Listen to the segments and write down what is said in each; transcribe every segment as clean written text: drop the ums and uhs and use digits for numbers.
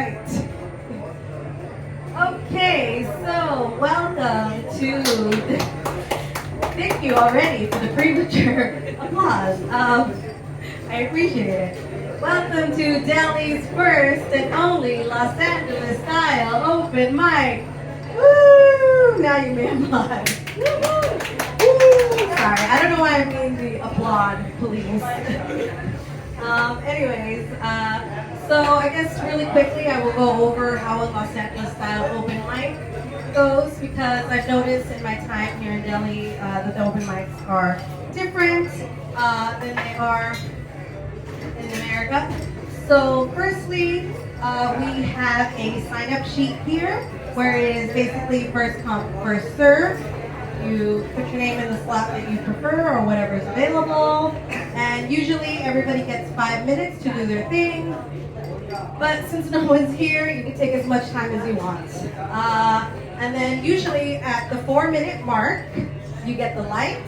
right. Okay, so welcome to. Thank you already for the premature applause. I appreciate it. Welcome to Delhi's first and only Los Angeles style open mic. Woo! Now you may applaud. Woo! Sorry, I don't know why I'm being the applaud police. So I guess really quickly I will go over how a Los Angeles style open mic goes because I've noticed in my time here in Delhi that the open mics are different than they are in America. So firstly, we have a sign-up sheet here where it is basically first come, first serve. You put your name in the slot that you prefer or whatever is available. And usually everybody gets 5 minutes to do their thing. But since no one's here, you can take as much time as you want. And then usually at the 4-minute mark, you get the light.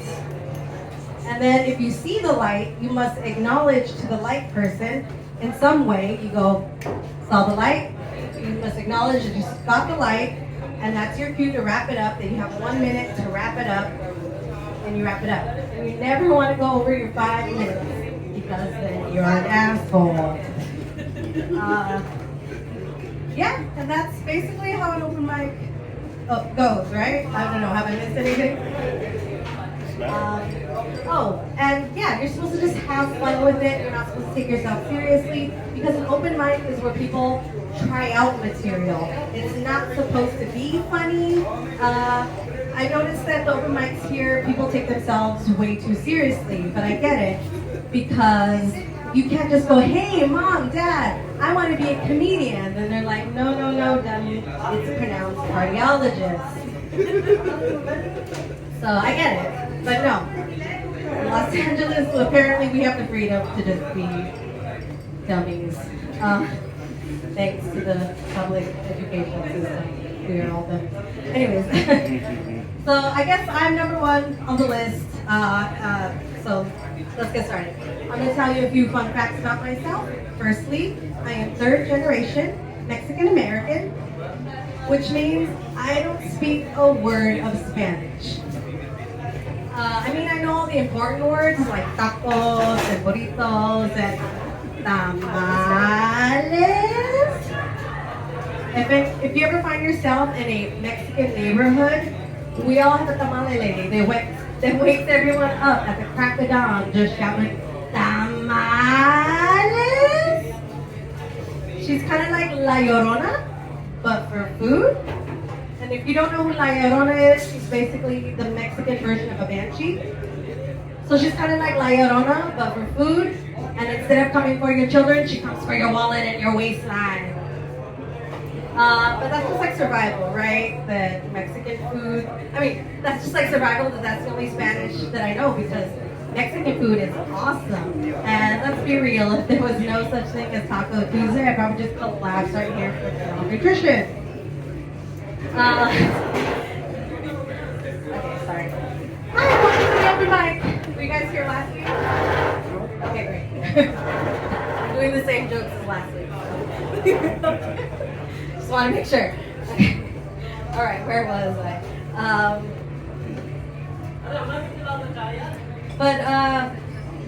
And then if you see the light, you must acknowledge to the light person in some way. You go, saw the light. You must acknowledge that you got the light. And that's your cue to wrap it up. Then you have 1 minute to wrap it up. And you wrap it up. And you never want to go over your 5 minutes because then you're an asshole. Yeah, and that's basically how an open mic goes, right? I don't know, have I missed anything? And yeah, you're supposed to just have fun with it. You're not supposed to take yourself seriously because an open mic is where people try out material. It's not supposed to be funny. I noticed that the open mics here, people take themselves way too seriously, but I get it because you can't just go, hey, mom, dad, I want to be a comedian. And they're like, no, dummy, it's pronounced cardiologist. So I get it, but no. In Los Angeles, apparently we have the freedom to just be dummies. Thanks to the public education system. We are all dummies. Anyways, so I guess I'm number one on the list. So let's get started. I'm going to tell you a few fun facts about myself. Firstly, I am third generation Mexican American, which means I don't speak a word of Spanish. I know all the important words like tacos and burritos and tamales. If you ever find yourself in a Mexican neighborhood, we all have a tamale lady. They wakes everyone up at the crack of dawn, just shouting, tamales! She's kind of like La Llorona, but for food. And if you don't know who La Llorona is, she's basically the Mexican version of a banshee. So she's kind of like La Llorona, but for food. And instead of coming for your children, she comes for your wallet and your waistline. But that's just like survival, right? The Mexican food. That's just like survival, but that's the only Spanish that I know because Mexican food is awesome. And let's be real, if there was no such thing as Taco Tuesday, I'd probably just collapse right here for general nutrition. Okay, sorry. Hi, welcome to the open mic. Were you guys here last week? Okay, great. I'm doing the same jokes as last week. Just want to make sure. Okay. All right, where was I?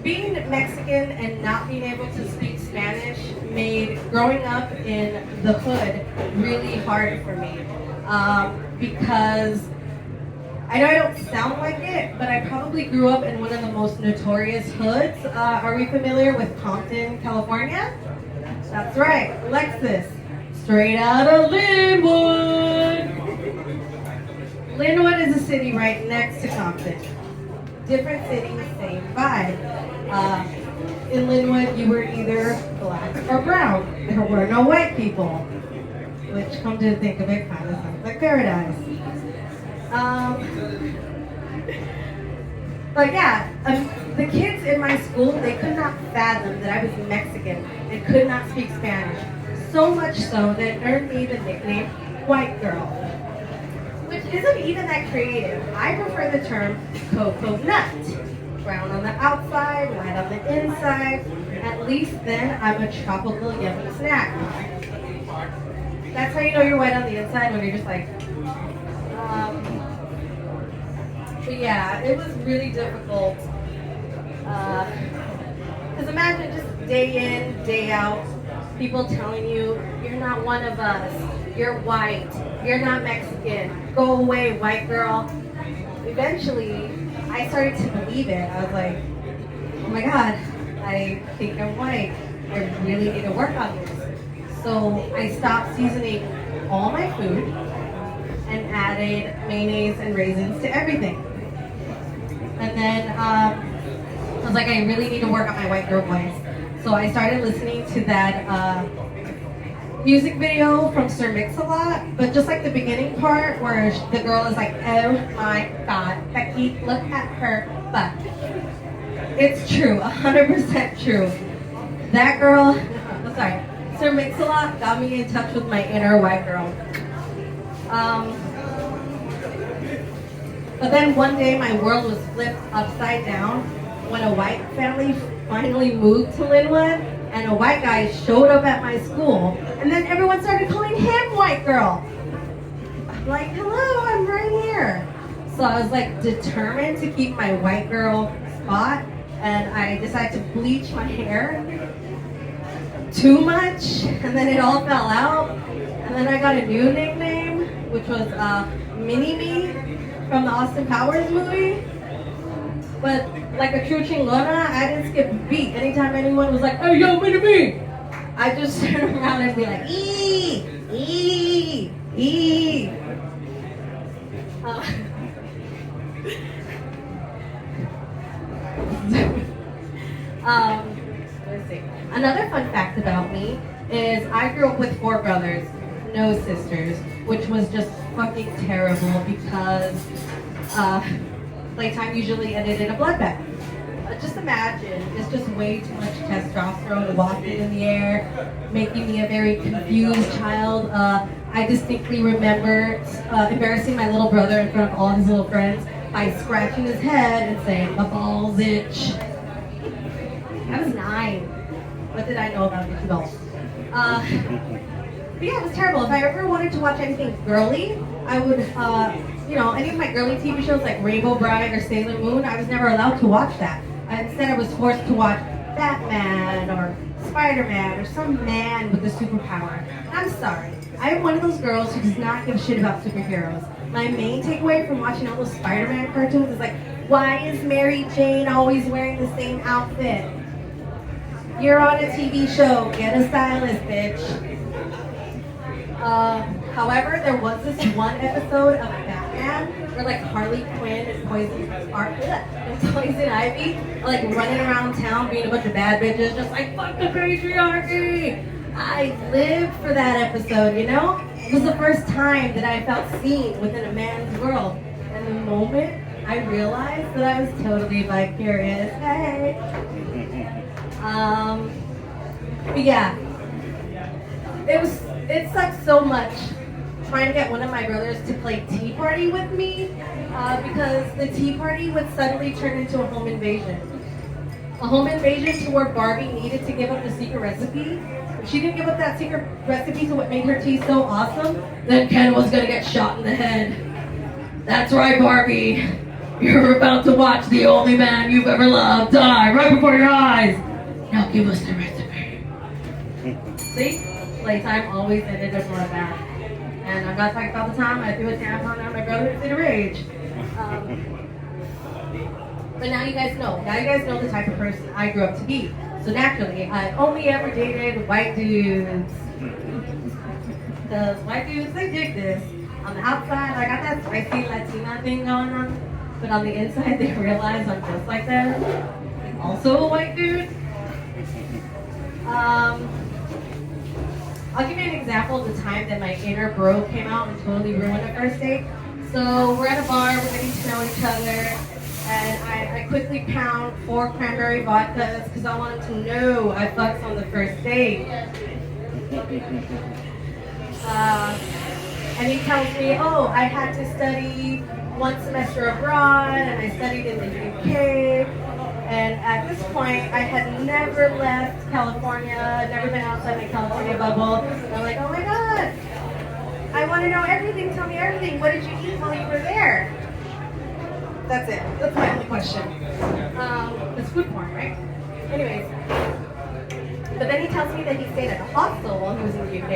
Being Mexican and not being able to speak Spanish made growing up in the hood really hard for me. Because I know I don't sound like it, but I probably grew up in one of the most notorious hoods. Are we familiar with Compton, California? That's right, Lexus. Straight out of Linwood. Linwood is a city right next to Compton. Different city, same vibe. In Linwood, you were either black or brown. There were no white people, which, come to think of it, kind of sounds like paradise. But yeah, the kids in my school, they could not fathom that I was Mexican and could not speak Spanish. So much so that it earned me the nickname White Girl, which isn't even that creative. I prefer the term Cocoa Nut. Brown on the outside, white on the inside. At least then I'm a tropical yummy snack. That's how you know you're white on the inside, when you're just like, um, but yeah, it was really difficult. Because imagine just day in, day out, people telling you, you're not one of us, you're white, you're not Mexican, go away, white girl. Eventually, I started to believe it. I was like, oh my God, I think I'm white. I really need to work on this. So I stopped seasoning all my food and added mayonnaise and raisins to everything. And then I was like, I really need to work on my white girl voice. So I started listening to that music video from Sir Mix-a-Lot, but just like the beginning part where the girl is like, oh my God, Becky, look at her butt. It's true, 100% true. That girl, sorry, Sir Mix-a-Lot got me in touch with my inner white girl. But then one day my world was flipped upside down when a white family finally moved to Linwood and a white guy showed up at my school, and then everyone started calling him white girl. I'm like, hello, I'm right here. So I was like determined to keep my white girl spot, and I decided to bleach my hair too much, and then it all fell out. And then I got a new nickname, which was Mini-Me from the Austin Powers movie. But like a true chingona, I didn't skip a beat. Anytime anyone was like, hey, yo, Mini-Me, I just turn around and be like, ee, ee, ee. Let's see. Another fun fact about me is I grew up with 4 brothers, no sisters, which was just fucking terrible because playtime usually ended in a bloodbath. Just imagine, it's just way too much testosterone wafting in the air, making me a very confused child. I distinctly remember embarrassing my little brother in front of all his little friends by scratching his head and saying, my balls itch. I was 9. What did I know about itchy balls? But yeah, it was terrible. If I ever wanted to watch anything girly, I would, any of my girly TV shows like Rainbow Bride or Sailor Moon, I was never allowed to watch that. Instead, I was forced to watch Batman or Spider-Man or some man with a superpower. I'm sorry. I am one of those girls who does not give a shit about superheroes. My main takeaway from watching all those Spider-Man cartoons is like, why is Mary Jane always wearing the same outfit? You're on a TV show. Get a stylist, bitch. However, there was this one episode of Batman where like Harley Quinn and Poison Ivy are like running around town being a bunch of bad bitches, just like fuck the patriarchy. I lived for that episode, you know? It was the first time that I felt seen within a man's world. And the moment I realized that I was totally vicarious, hey. But yeah, it sucked so much trying to get one of my brothers to play Tea Party with me because the Tea Party would suddenly turn into a home invasion. A home invasion to where Barbie needed to give up the secret recipe. If she didn't give up that secret recipe to what made her tea so awesome, then Ken was gonna get shot in the head. That's right, Barbie. You're about to watch the only man you've ever loved die right before your eyes. Now give us the recipe. See? Playtime always ended up like that. And I'm not talking about the time I threw a tampon on my brother in a rage. But now you guys know. Now you guys know the type of person I grew up to be. So naturally, I only ever dated white dudes. Because white dudes, they dig this. On the outside, I got that spicy Latina thing going on. But on the inside, they realize I'm just like them. Also a white dude. I'll give you an example of the time that my inner bro came out and totally ruined a first date. So we're at a bar, we're getting to know each other, and I quickly pound 4 cranberry vodkas because I wanted to know I fucked on the first date. And he tells me, oh, I had to study 1 semester abroad, and I studied in the UK. And at this point, I had never left California, never been outside my California bubble. And I'm like, oh my God, I want to know everything. Tell me everything. What did you eat while you were there? That's it. That's my only question. It's food porn, right? Anyways. But then he tells me that he stayed at a hostel while he was in the UK.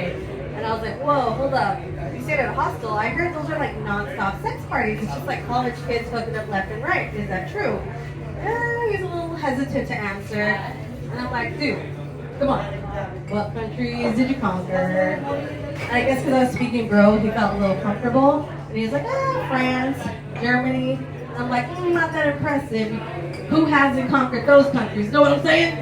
And I was like, whoa, hold up. You stayed at a hostel? I heard those are like non-stop sex parties. It's just like college kids hooking up left and right. Is that true? He's a little hesitant to answer. And I'm like, dude, come on. What countries did you conquer? And I guess because I was speaking bro, he felt a little comfortable. And he was like, France, Germany. And I'm like, not that impressive. Who hasn't conquered those countries? Know what I'm saying?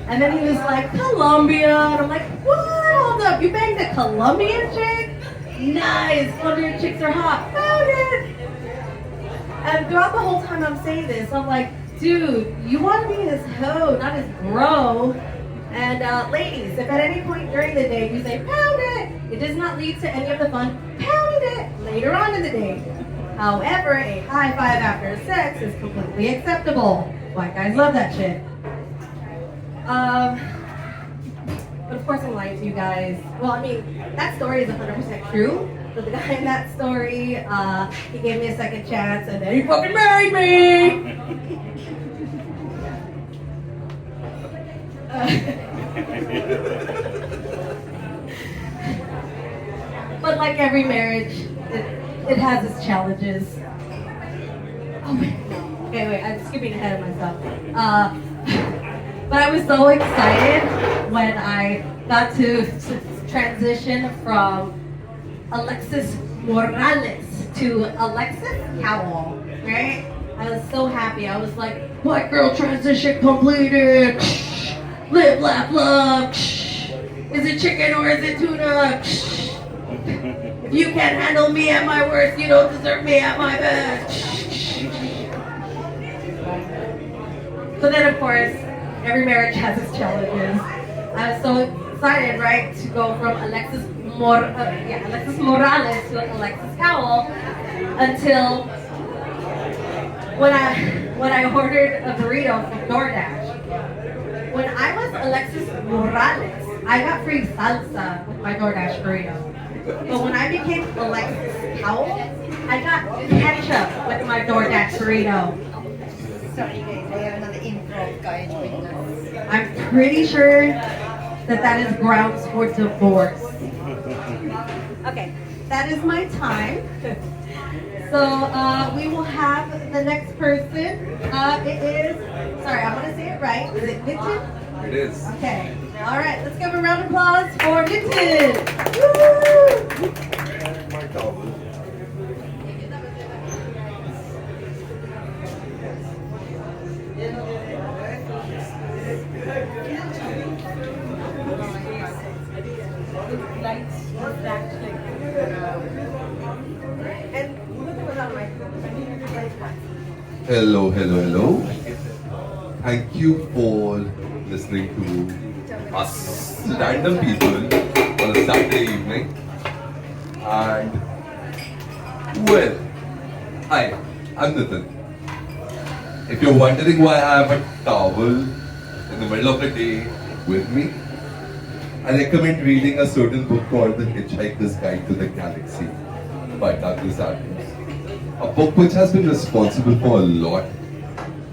And then he was like, Colombia. And I'm like, what? Hold up. You banged a Colombian chick? Nice. Colombian chicks are hot. Found it. And throughout the whole time I'm saying this, I'm like, dude, you want to be his hoe, not his bro. And ladies, if at any point during the day you say, pound it does not lead to any of the fun, pound it later on in the day. However, a high five after sex is completely acceptable. White guys love that shit. But of course I'm lying to you guys. Well, I mean, that story is 100% true. So the guy in that story, he gave me a second chance and then he fucking married me! But like every marriage, it has its challenges. Oh wait, okay, wait, I'm skipping ahead of myself. But I was so excited when I got to transition from Alexis Morales to Alexis Howell, right? I was so happy. I was like, white girl transition completed. Live, laugh, love. Is it chicken or is it tuna? If you can't handle me at my worst, you don't deserve me at my best. So then, of course, every marriage has its challenges. I was so excited, right, to go from Alexis Morales to Alexis Howell until when I ordered a burrito from DoorDash. When I was Alexis Morales, I got free salsa with my DoorDash burrito. But when I became Alexis Howell, I got ketchup with my DoorDash burrito. Sorry guys, I have another improv guy joining us. I'm pretty sure that is grounds for divorce. Okay, that is my time. So we will have the next person. It is, sorry, I'm gonna say it right. Is it Vinton? It is. Okay. All right, let's give a round of applause for Vinton. Woo! My towel. Hello. Thank you for listening to us random people on a Saturday evening. And well, hi, I'm Nitin. If you're wondering why I have a towel in the middle of the day with me, I recommend reading a certain book called The Hitchhiker's Guide to the Galaxy by Douglas Adams. A book which has been responsible for a lot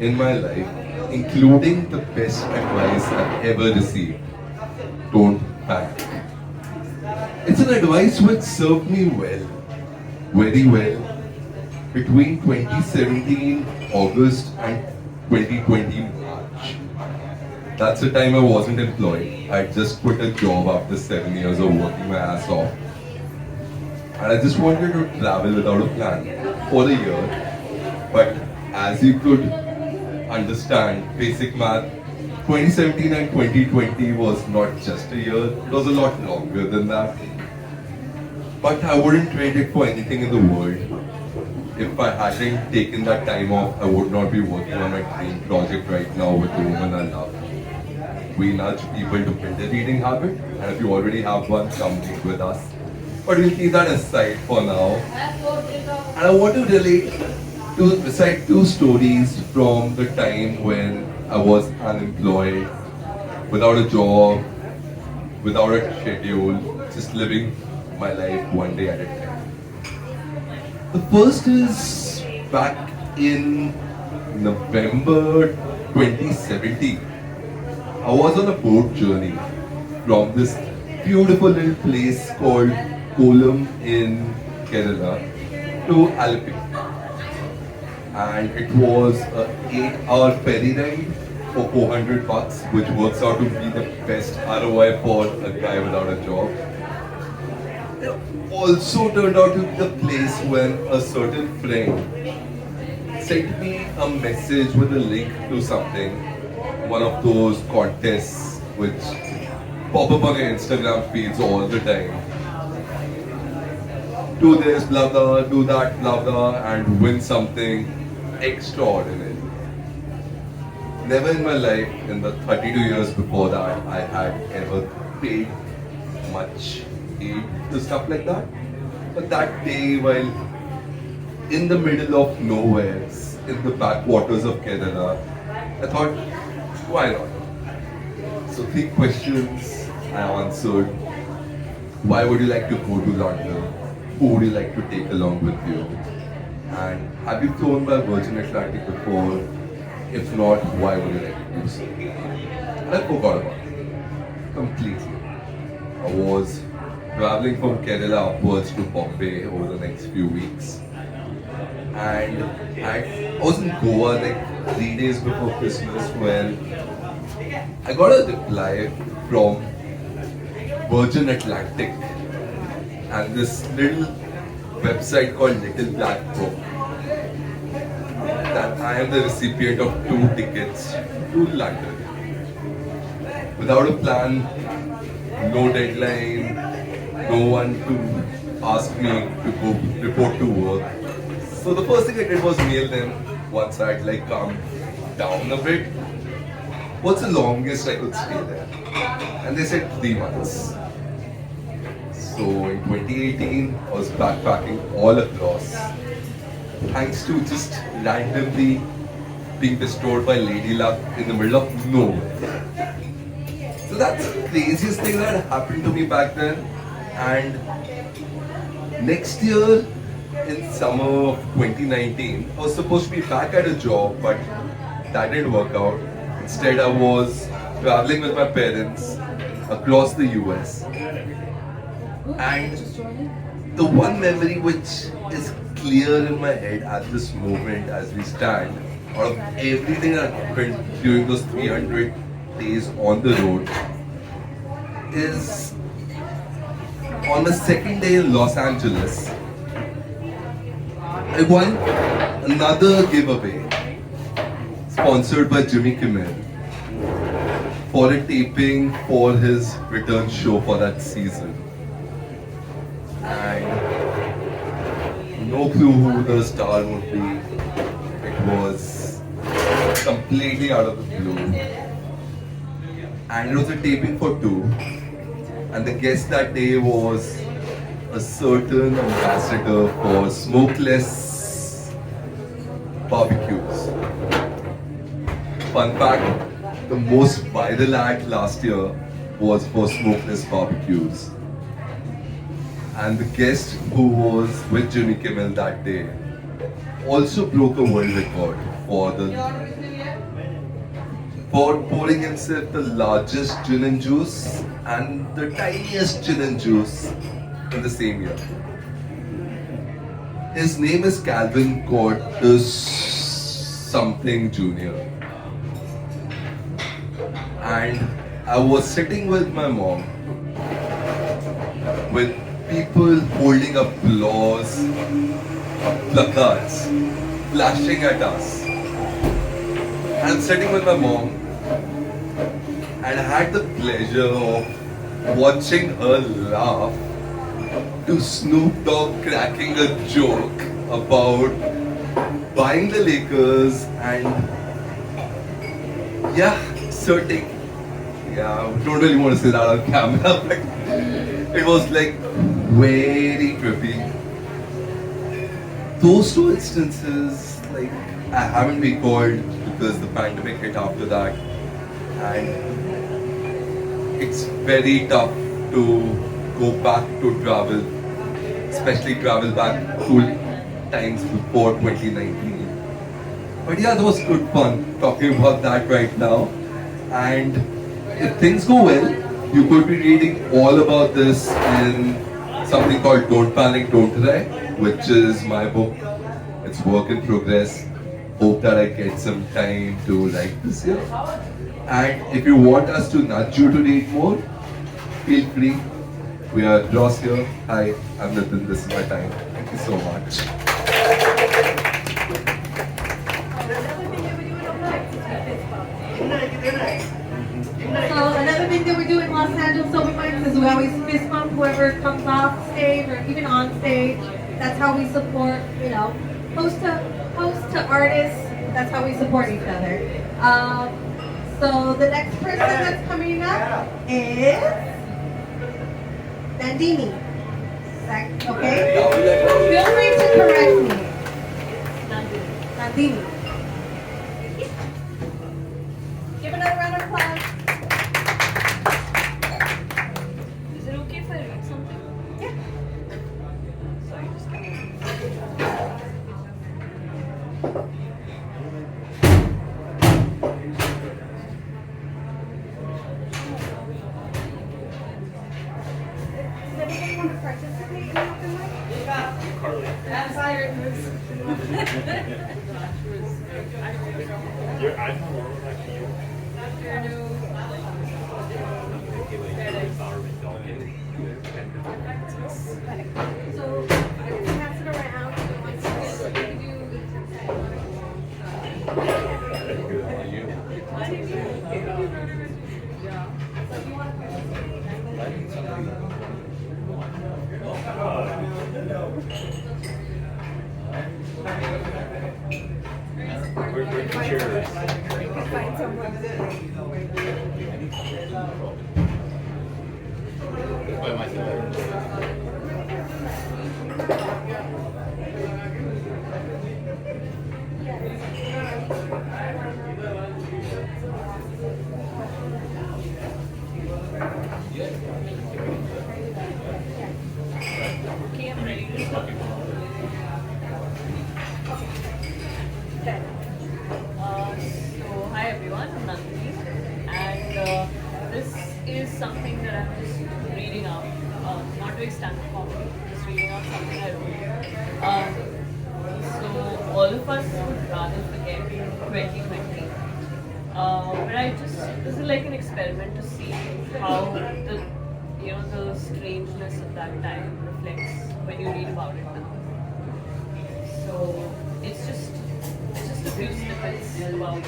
in my life, including the best advice I've ever received. Don't panic. It's an advice which served me well, very well, between 2017 August and 2020 March. That's the time I wasn't employed. I just quit a job after 7 years of working my ass off. And I just wanted to travel without a plan for a year. But as you could understand, basic math, 2017 and 2020 was not just a year, it was a lot longer than that. But I wouldn't trade it for anything in the world. If I hadn't taken that time off, I would not be working on my dream project right now with the woman I love. We nudge people to build a reading habit, and if you already have one, come read with us. But we'll keep that aside for now. And I want to relate recite two stories from the time when I was unemployed, without a job, without a schedule, just living my life one day at a time. The first is back in November 2017. I was on a boat journey from this beautiful little place called Kolam in Kerala to Alapi. And it was an 8-hour ferry ride for 400 bucks, which works out to be the best ROI for a guy without a job. It also turned out to be the place when a certain friend sent me a message with a link to something, one of those contests which pop up on your Instagram feeds all the time. Do this, blah blah, do that, blah blah, and win something extraordinary. Never in my life, in the 32 years before that, I had ever paid much heed to stuff like that. But that day, while in the middle of nowhere, in the backwaters of Kerala, I thought, why not? So 3 questions I answered. Why would you like to go to London? Who would you like to take along with you? And have you flown by Virgin Atlantic before? If not, why would you like to do so? And I forgot about it completely. I was traveling from Kerala upwards to Bombay over the next few weeks. And I was in Goa like 3 days before Christmas when I got a reply from Virgin Atlantic and this little website called Little Black Book that I am the recipient of 2 tickets to London. Without a plan, no deadline, no one to ask me to go report to work. So the first thing I did was mail them once I'd like calmed down a bit. What's the longest I could stay there? And they said 3 months. So in 2018, I was backpacking all across, thanks to just randomly being bestowed by Lady Luck in the middle of nowhere. So that's the craziest thing that happened to me back then. And next year, in summer of 2019, I was supposed to be back at a job, but that didn't work out. Instead, I was traveling with my parents across the US. And the one memory which is clear in my head at this moment as we stand, out of everything that happened during those 300 days on the road, is on the second day in Los Angeles, I won another giveaway sponsored by Jimmy Kimmel for a taping for his return show for that season. And no clue who the star would be. It was completely out of the blue. And it was a taping for 2. And the guest that day was a certain ambassador for smokeless barbecues. Fun fact, the most viral ad last year was for smokeless barbecues. And the guest who was with Jimmy Kimmel that day also broke a world record for pouring himself the largest gin and juice and the tiniest gin and juice in the same year. His name is Calvin Cortus something Jr. And I was sitting with my mom with people holding up applause, placards, flashing at us. And I'm sitting with my mom and I had the pleasure of watching her laugh to Snoop Dogg cracking a joke about buying the Lakers and don't really want to say that on camera, but it was like very trippy. Those 2 instances, like I haven't been called because the pandemic hit after that, and it's very tough to go back to travel, especially travel back to times before 2019. But yeah, that was good fun talking about that right now. And if things go well, you could be reading all about this in something called Don't Panic, Don't Cry, which is my book. It's work in progress. Hope that I get some time to write this year. And if you want us to nudge you to read more, feel free. We are Ross here. Hi, I'm Nitin. This is my time. Thank you so much. So another thing that we do in Los Angeles Open Mics is we always fist bump whoever comes off stage or even on stage. That's how we support, host to artists. That's how we support each other. So the next person that's coming up is Nandini. Okay? Feel free to correct me. Nandini. Give another round of applause. Is it okay if I read something? Yeah. Sorry, just Does anyone want to participate in open mic? That's Iron So pass it around. Okay, I'm ready to start. So, hi everyone, I'm Nandini, and this is something that I'm just reading out. Not doing stand-up comedy, just reading out something I wrote. So, all of us would rather forget 2020. But this is like an experiment to see how the strangeness of that time reflects when you read about it now. So it's just a few snippets about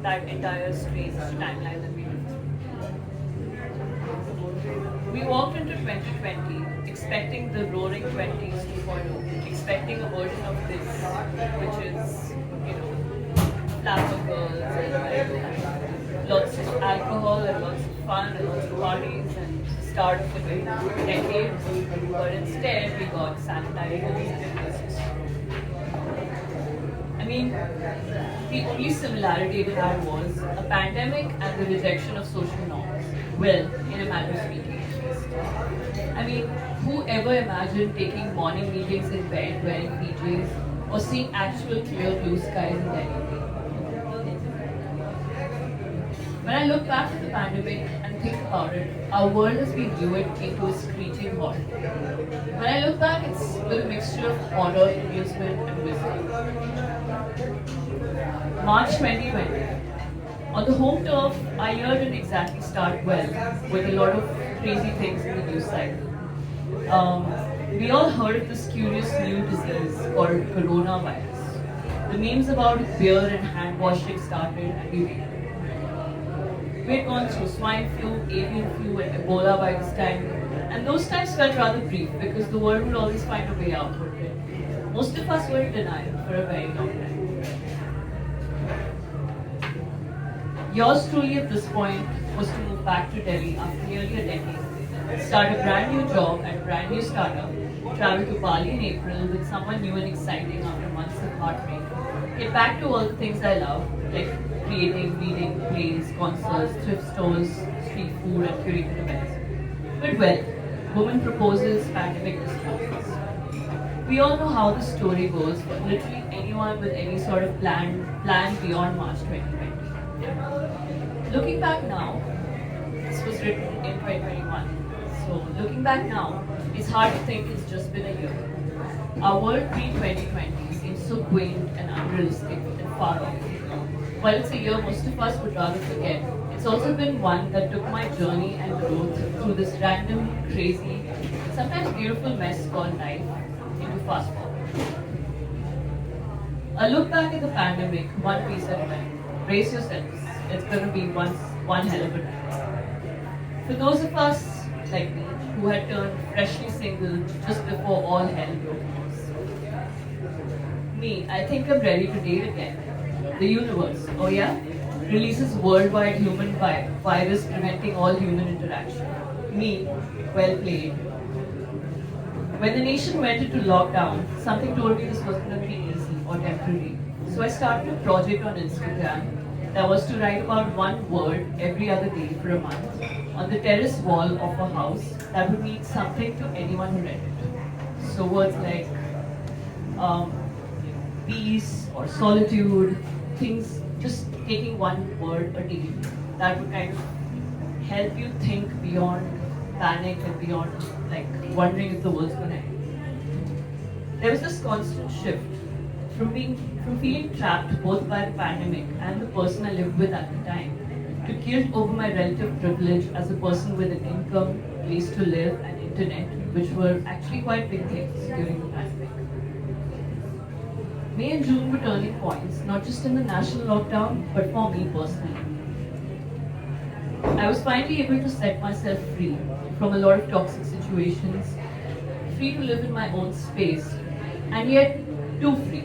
that entire strange timeline that we lived through. We walked into 2020 expecting the roaring 20s 2.0, expecting a version of this, which is, flapper girls and lots of alcohol and lots of fun and lots of parties and the start of a new decade. But instead, we got sanitizers and masks. I mean, the only similarity it had was a pandemic and the rejection of social norms. Well, in a matter of speaking, at least. I mean, who ever imagined taking morning meetings in bed wearing PJs or seeing actual clear blue skies in Delhi? When I look back at the pandemic and think about it, our world has been lured into a screeching halt. When I look back, it's with a mixture of horror, amusement, and wisdom. March 2020. On the home turf, our year didn't exactly start well, with a lot of crazy things in the news cycle. We all heard of this curious new disease called coronavirus. The memes about beer and hand washing started and we waited. We had gone through swine flu, avian flu, and Ebola by this time, and those times felt rather brief because the world would always find a way out, wouldn't it? Most of us were in denial for a very long time. Yours truly at this point was to move back to Delhi after nearly a decade, start a brand new job at a brand new startup, travel to Bali in April with someone new and exciting after months of heartbreak, get back to all the things I love, like creating, reading, plays, concerts, thrift stores, street food, and curated events. But well, woman proposes, pandemic disposes. We all know how the story goes for literally anyone with any sort of plan beyond March 2020. Looking back now, this was written in 2021. So looking back now, it's hard to think it's just been a year. Our world pre-2020 seems so quaint and unrealistic and far off. While it's a year most of us would rather forget, it's also been one that took my journey and growth through this random, crazy, sometimes beautiful mess called life into fast forward. A look back at the pandemic, one piece at a time. Brace yourselves, it's going to be one hell of a ride. For those of us, like me, who had turned freshly single just before all hell broke loose. Me, I think I'm ready to date again. The universe, oh yeah, releases worldwide human virus preventing all human interaction. Me, well played. When the nation went into lockdown, something told me this wasn't going to be easy or temporary. So I started a project on Instagram that was to write about one word every other day for a month on the terrace wall of a house that would mean something to anyone who read it. So words like peace or solitude, things, just taking one word a day that would kind of help you think beyond panic and beyond like wondering if the world's gonna end. There was this constant shift from feeling trapped both by the pandemic and the person I lived with at the time, to guilt over my relative privilege as a person with an income, place to live, and internet, which were actually quite big things during the pandemic. May and June were turning points, not just in the national lockdown, but for me personally. I was finally able to set myself free from a lot of toxic situations, free to live in my own space, and yet too free,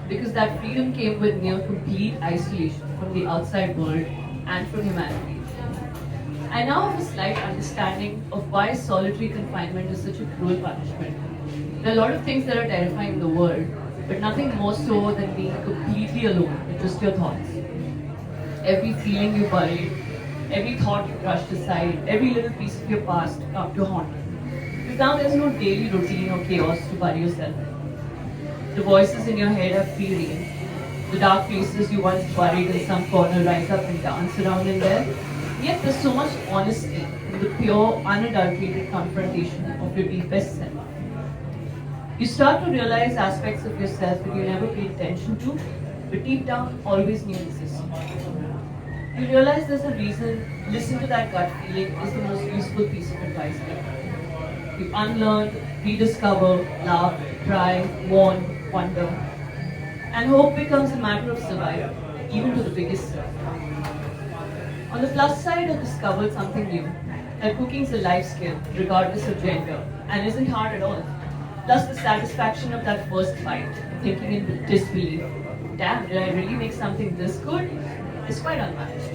because that freedom came with near complete isolation from the outside world and from humanity. I now have a slight understanding of why solitary confinement is such a cruel punishment. There are a lot of things that are terrifying in the world, but nothing more so than being completely alone with just your thoughts. Every feeling you buried, every thought you brushed aside, every little piece of your past come to haunt you. Because now there's no daily routine or chaos to bury yourself in. The voices in your head have free rein. The dark places you once buried in some corner rise up and dance around in there. Yet there's so much honesty in the pure, unadulterated confrontation of your deepest self. You start to realize aspects of yourself that you never paid attention to, but deep down always knew existed. You realize there's a reason listen to that gut feeling is the most useful piece of advice ever. You unlearn, rediscover, laugh, cry, mourn, wonder. And hope becomes a matter of survival, even to the biggest self. On the plus side, I've discovered something new, that cooking's a life skill, regardless of gender, and isn't hard at all. Plus the satisfaction of that first bite, thinking in disbelief, damn, did I really make something this good? It's quite unmatched.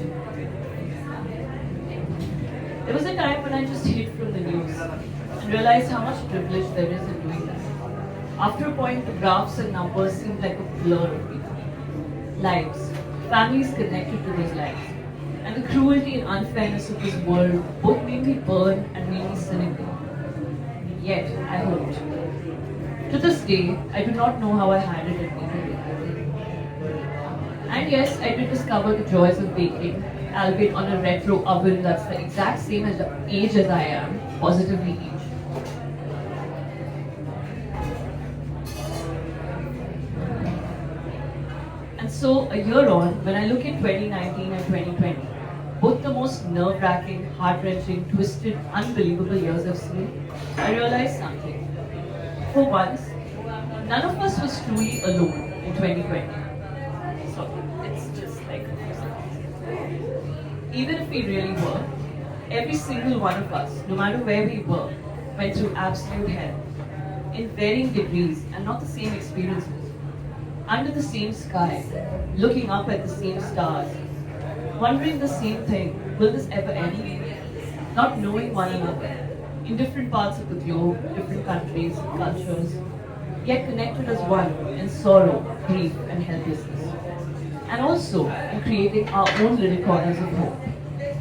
There was a time when I just hid from the news and realized how much privilege there is in doing that. After a point, the graphs and numbers seemed like a blur of people. Lives, families connected to those lives, and the cruelty and unfairness of this world both made me burn and made me cynical. Yet, I hoped. To this day, I do not know how I had it in me to do that. And yes, I did discover the joys of baking, albeit on a retro oven that's the exact same age as I am, positively aged. And so, a year on, when I look at 2019 and 2020, both the most nerve-wracking, heart-wrenching, twisted, unbelievable years I've seen, I realized something. For once, none of us was truly alone in 2020. So, it's just like even if we really were, every single one of us, no matter where we were, went through absolute hell, in varying degrees and not the same experiences. Under the same sky, looking up at the same stars, wondering the same thing, will this ever end? Not knowing one another, in different parts of the globe, different countries, cultures. yet connected as one in sorrow, grief, and helplessness. And also in creating our own little corners of hope.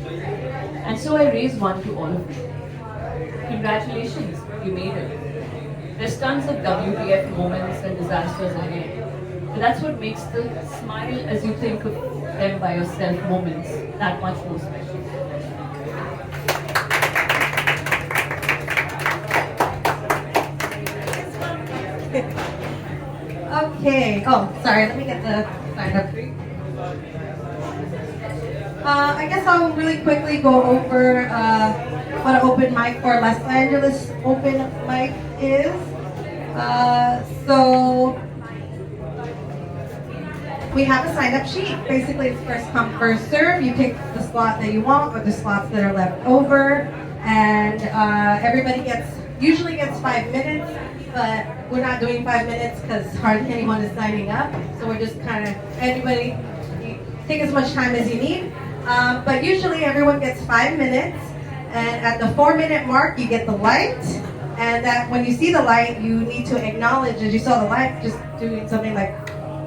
And so I raise one to all of you. Congratulations, you made it. There's tons of WTF moments and disasters ahead. But that's what makes the smile as you think of them by yourself moments that much more special. Okay. Oh, sorry. Let me get the sign up. I guess I'll really quickly go over what an open mic for Los Angeles open mic is. So we have a sign-up sheet. Basically, it's first come, first serve. You pick the slot that you want or the slots that are left over, and everybody usually gets 5 minutes. But we're not doing 5 minutes because hardly anyone is signing up. So we're just kind of, everybody, you take as much time as you need. But usually everyone gets 5 minutes. And at the 4-minute mark, you get the light. And that when you see the light, you need to acknowledge that you saw the light, just doing something like,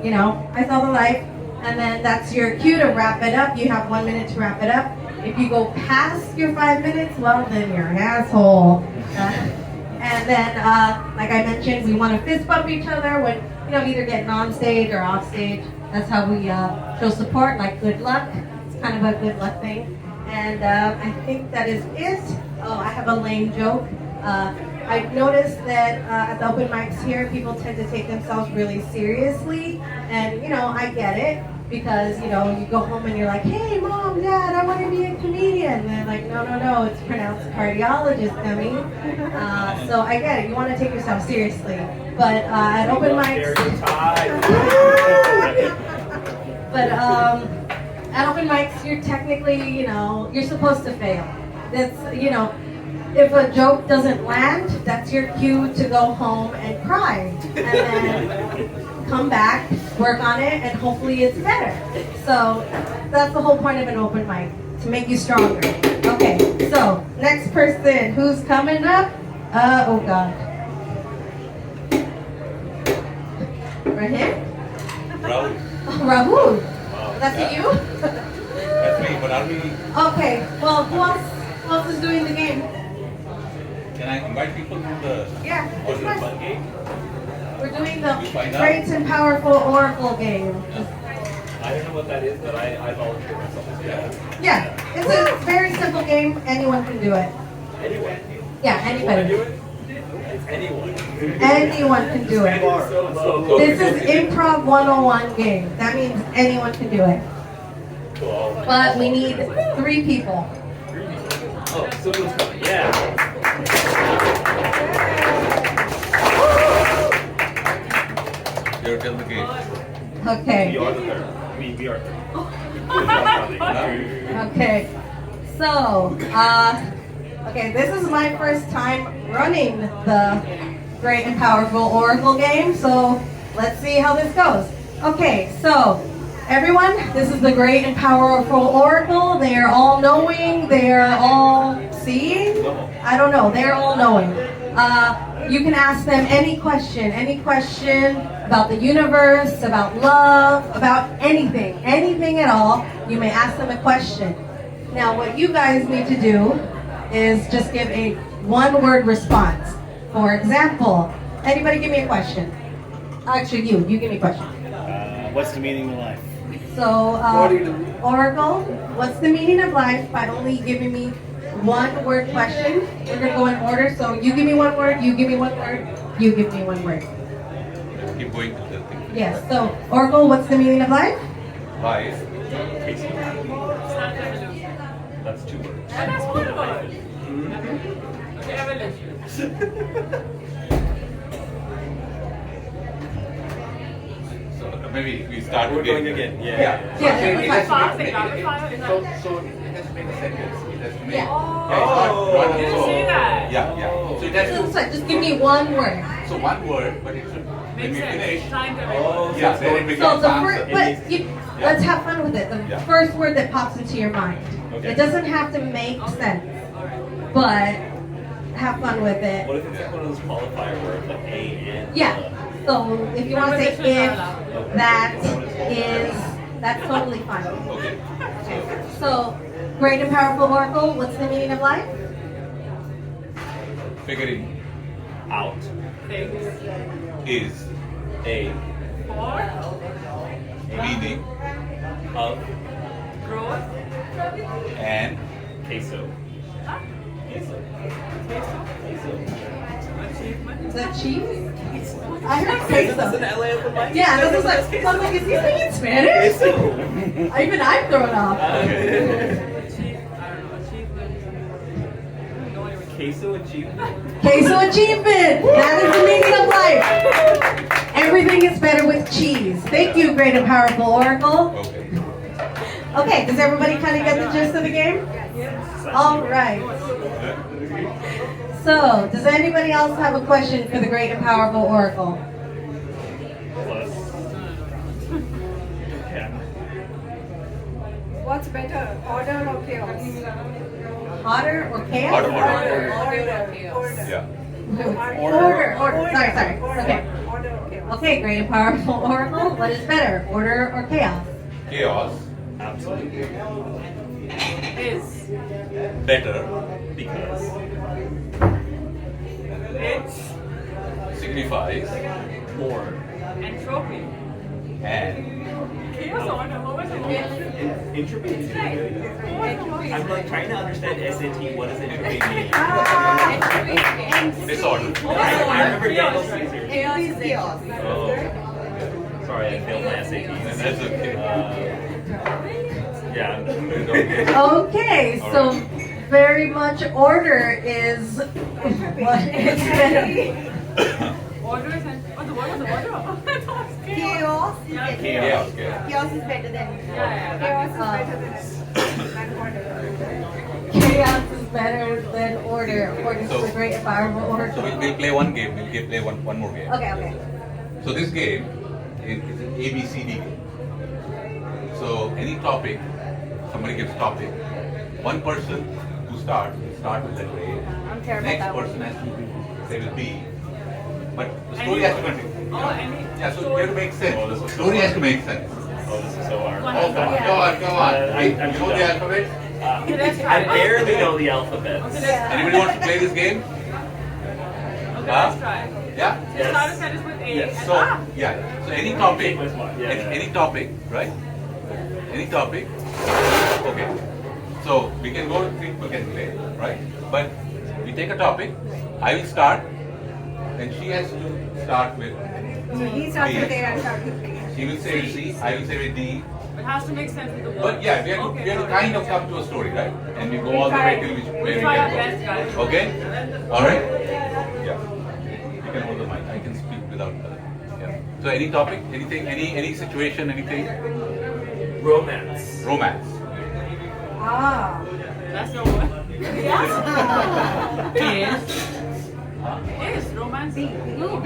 you know, I saw the light. And then that's your cue to wrap it up. You have 1 minute to wrap it up. If you go past your 5 minutes, well, then you're an asshole. And then, like I mentioned, we want to fist bump each other when, you know, either getting on stage or off stage. That's how we show support, like good luck. It's kind of a good luck thing. And I think that is it. Oh, I have a lame joke. I've noticed that at the open mics here, people tend to take themselves really seriously. And, you know, I get it. Because, you know, you go home and you're like, hey, mom, dad, I want to be a comedian. And they're like, no, it's pronounced cardiologist, dummy. So I get it. You want to take yourself seriously. But at open mics... but at open mics, you're technically, you know, you're supposed to fail. That's, you know, if a joke doesn't land, that's your cue to go home and cry. And then come back, work on it, and hopefully it's better. So that's the whole point of an open mic, to make you stronger. Okay, so next person, who's coming up? Oh God. Rahim? Rahul. Rahul. Wow. That's Yeah. you? That's me, but are we... Okay, well, who else is doing the game? Can I invite people to the... Yeah, Or it's the fun. fun game? We're doing We the find out. Great and Powerful Oracle game. I don't know what that is, but I volunteer myself as well. Yeah, it's a very simple game. Anyone can do it. Anyone. Yeah, You want to do anybody. it? It's anyone. Anyone can do it. So low. This is Improv 101 game. That means anyone can do it. Cool. But we need 3 people. Oh, Silver's coming. Yeah. You're tell the game. Okay. We are the third. We are third. Okay. So, okay, this is my first time running the Great and Powerful Oracle game, so let's see how this goes. Okay, so everyone, this is the Great and Powerful Oracle. They are all knowing, they are all seeing. I don't know, they're all knowing. You can ask them any question about the universe, about love, about anything at all. You may ask them a question. Now, what you guys need to do is just give a one-word response. For example, anybody give me a question? Actually, you give me a question. What's the meaning of life? So, Oracle, what's the meaning of life by only giving me one-word question? We're going to go in order, so you give me one word, you give me one word, you give me one word. Keep going to the thing. Yes, so Oracle, what's the meaning of life? Life. That's 2 words. That's one word. Okay, evolution. So maybe we start We're again. going again. Yeah. Yeah, It has to Fast, make- rapid fire, is that- So it has to make a sentence. It has to make. Yeah. Yeah, it's not You didn't so- say that. Yeah. So it has So to. just give me one word. So one word, but it should. When Makes we finish. sense. Time to Oh, Yeah, so then it it's becomes So the answer. first, but you, let's have fun with it. The Yeah. first word that pops into your mind. Okay. It doesn't have to make sense, but have fun with it. What if it's like one of those qualifier words like A and? Yeah. So if you want to say if, that's totally fine. Okay. So, great and powerful oracle, what's the meaning of life? Figuring Out is a meaning of Growth. and queso. Is that cheese? I heard queso. Yeah, this is like, I was like, is he speaking Spanish? Even I'm thrown off. Queso achievement. Queso achievement. That is the meaning of life. Everything is better with cheese. Thank you, great and powerful oracle. okay. Okay, does everybody kind of get the gist of the game? All right. So, does anybody else have a question for the great and powerful oracle? Plus. Yeah. What's better, order or chaos? Otter or chaos? Order. Order. Yeah. Order. Sorry. Okay. Order or chaos? Okay, great and powerful oracle. What is better, order or chaos? Chaos Absolutely. Is. better Because It's. signifies more Entropy. and Chaos order. What was it? Entropy is I'm like trying to understand SAT. What does entropy mean? disorder. I remember Daniel Caesar. Chaos is chaos. Oh. Sorry, I failed my SATs. That's okay. Yeah. Okay, so very much order is what is better. Order is. Oh, the word was order. I thought it was Chaos is better. Chaos. Chaos. Chaos is better than. Yeah, Chaos that is better than order. Chaos is better than order, according to So- the great and powerful So oracle. we'll play one game. We'll play one more game. Okay. So this game is an ABCD game. So any topic, somebody gives topic. One person who starts will start with letter A. Next person has to say with B. But the story has to continue. Oh, any. Yeah, so you have to make sense. Oh, this The is story so has to make sense. Oh, this is so hard. Oh, come on. Come on. I'm You know the done. alphabet? I barely know the alphabet. Anybody want to play this game? Okay, let's try. Yeah? Just start a sentence with A. Yes. And So, ah. yeah. So any topic, Take my spot. Yeah, yeah. any topic, right? Any topic. Okay. So we can go, people can play, right? But we take a topic. I will start, and she has to start with. He starts with A and starts with B. She will say with C. I will say with D. It has to make sense with the word. But yeah, we have to kind of come to a story, right? And we go all the way till where we Try our can best, go. guys. Okay? All right? Yeah. You can hold the mic. I can speak without. Yeah. So any topic, anything, any situation, anything. Romance. Romance. Ah. That's your word. Is. Is romance. No, B.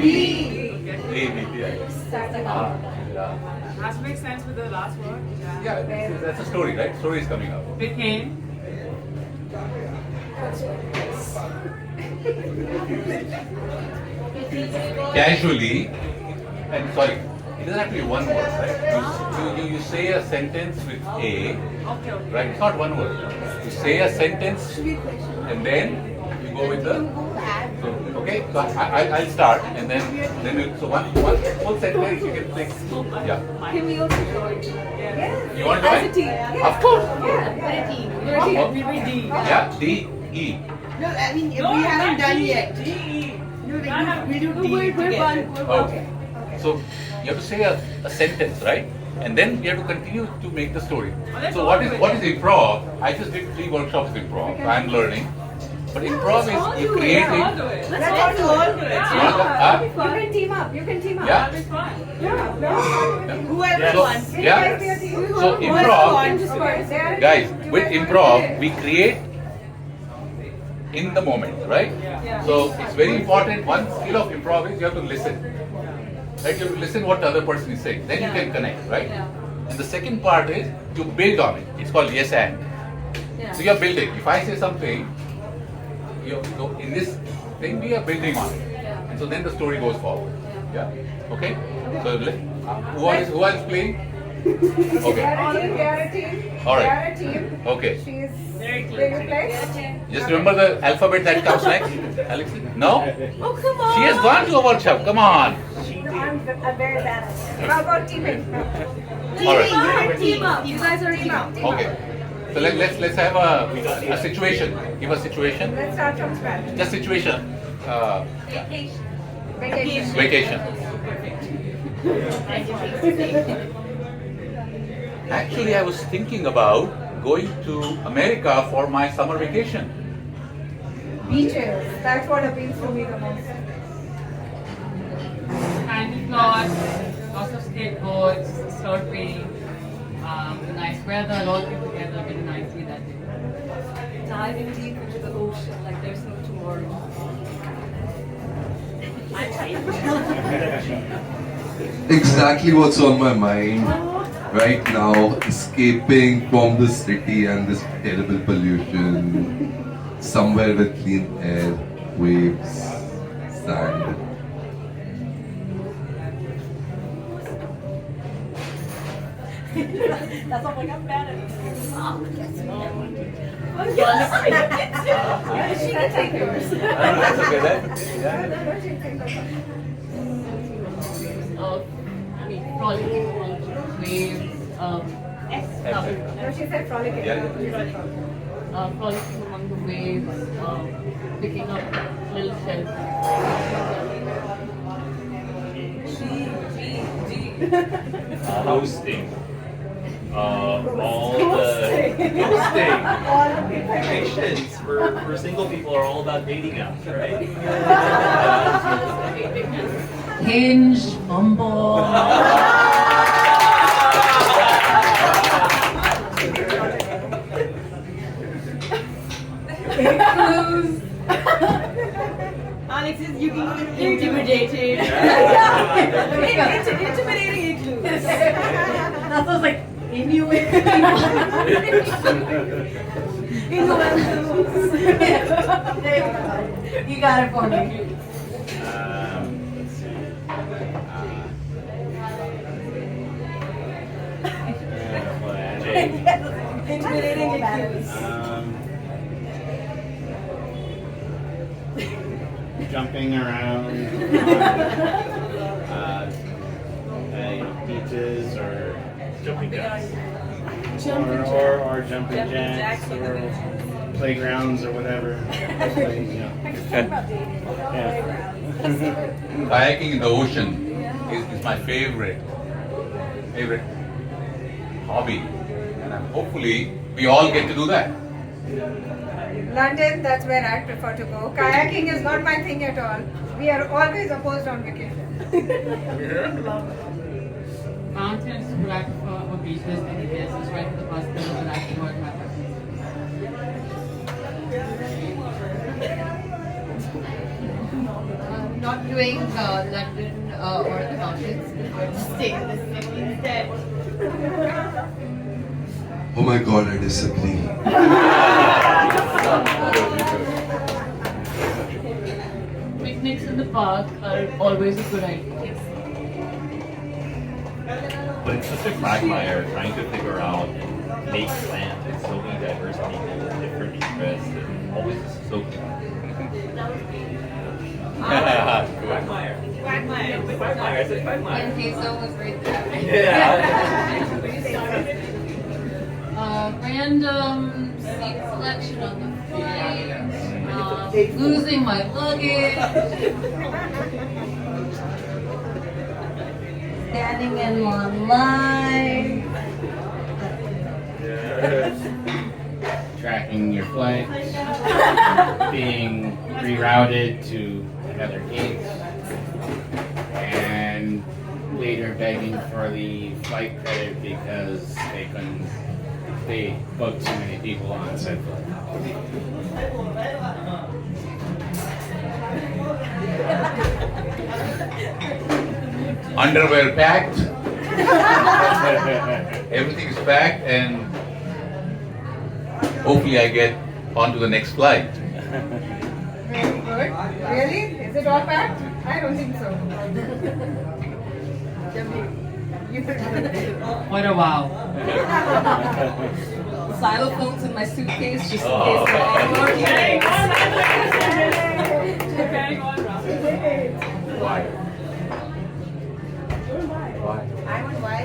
A, B, yeah. Yeah. Has to make sense with the last word. Yeah, that's a story, right? Story is coming up. Became. Casually, and sorry, it doesn't have to be one word, right? You say a sentence with A, Okay. right? It's not one word. You say a sentence and then you go with the. So, okay, so I'll start and then we, so one full sentence you can think. Yeah. Can we also join? Yes. You want to As a join? team. Yeah. Of course. Yeah, we're a team. We're a Oh. team. Yeah, D, E. No, I mean, we haven't done yet. D-E. No, we do D together. Okay. So you have to say a sentence, right? And then you have to continue to make the story. let's So all what do is it. what is improv? I just did 3 workshops of improv. I'm learning. But improv is you creating. I'll do it. Let's all do it. Huh? You can team up. You can team up. Yeah. That'll be fun. Whoever Yes. wants. Yeah. So improv, guys, with improv, we create in the moment, right? So it's very important. One skill of improv is you have to listen. Right? You have to listen what the other person is saying. Then you can connect, right? And the second part is to build on it. It's called yes and. So you're building. If I say something, so in this thing we are building on it. And so then the story goes forward. Yeah. Okay. So who else playing? Okay. They are a team. All right. They are a team. Okay. She's Very will clear. you play? Just remember the alphabet that comes next, Alexi. No? Oh, come on. She has gone to a workshop. Come on. No, I'm very bad at it. How about teaming? All right. Team up. You guys are a team up. Okay. So let's have a situation. Give a situation. Let's start from scratch. Just situation. Vacation. Vacation. Actually, I was thinking about going to America for my summer vacation. Beaches. That's what appeals to me the most. Candy floss, lots of skateboards, surfing, the nice weather, all came together very nicely that day. Diving deep into the ocean like there's no tomorrow. Exactly what's on my mind right now, escaping from the city and this terrible pollution, somewhere with clean air, waves, sand. That's all like I'm bad at it. She can take yours. That's okay then. Frolicking among waves, No, she said frolicking. frolicking among the waves, picking up little shells. Hosting. All the patients for single people are all about dating apps, right? Hinge, Bumble. Alex is you can intimidating. Intimidating includes. That sounds like Inuit. There you go. You got it for me. Let's see. Intimidating includes. Jumping around beaches or Jumping jacks. or jumping jacks or playgrounds or whatever. Kayaking in the ocean is my favorite hobby, and hopefully we all get to do that. London, that's where I prefer to go. Kayaking is not my thing at all. We are always opposed on vacation. Mountains, would I prefer, or beaches, and yes, it's right in the bus, but I prefer my Not doing London or the mountains. I'm just staying in the city instead. Oh my god, I disagree. Picnics in the park are always a good idea. But it's such a quagmire trying to figure out and make plans with so many diverse people with different interests and always so quagmire. Quagmire. Quagmire. I said quagmire. And Queso was right there. Yeah. Random seat selection on the flight. Losing my luggage. Standing in long line. Tracking your flight, being rerouted to another gate, and later begging for the flight credit because they booked too many people on said flight. Underwear packed, everything is packed, and hopefully I get on to the next flight. Very good. Really? Is it all packed? I don't think so. You What a wow. Xylophones in my suitcase just in Oh. case there are any more Very gigs. good. Very good, Ram. I want why?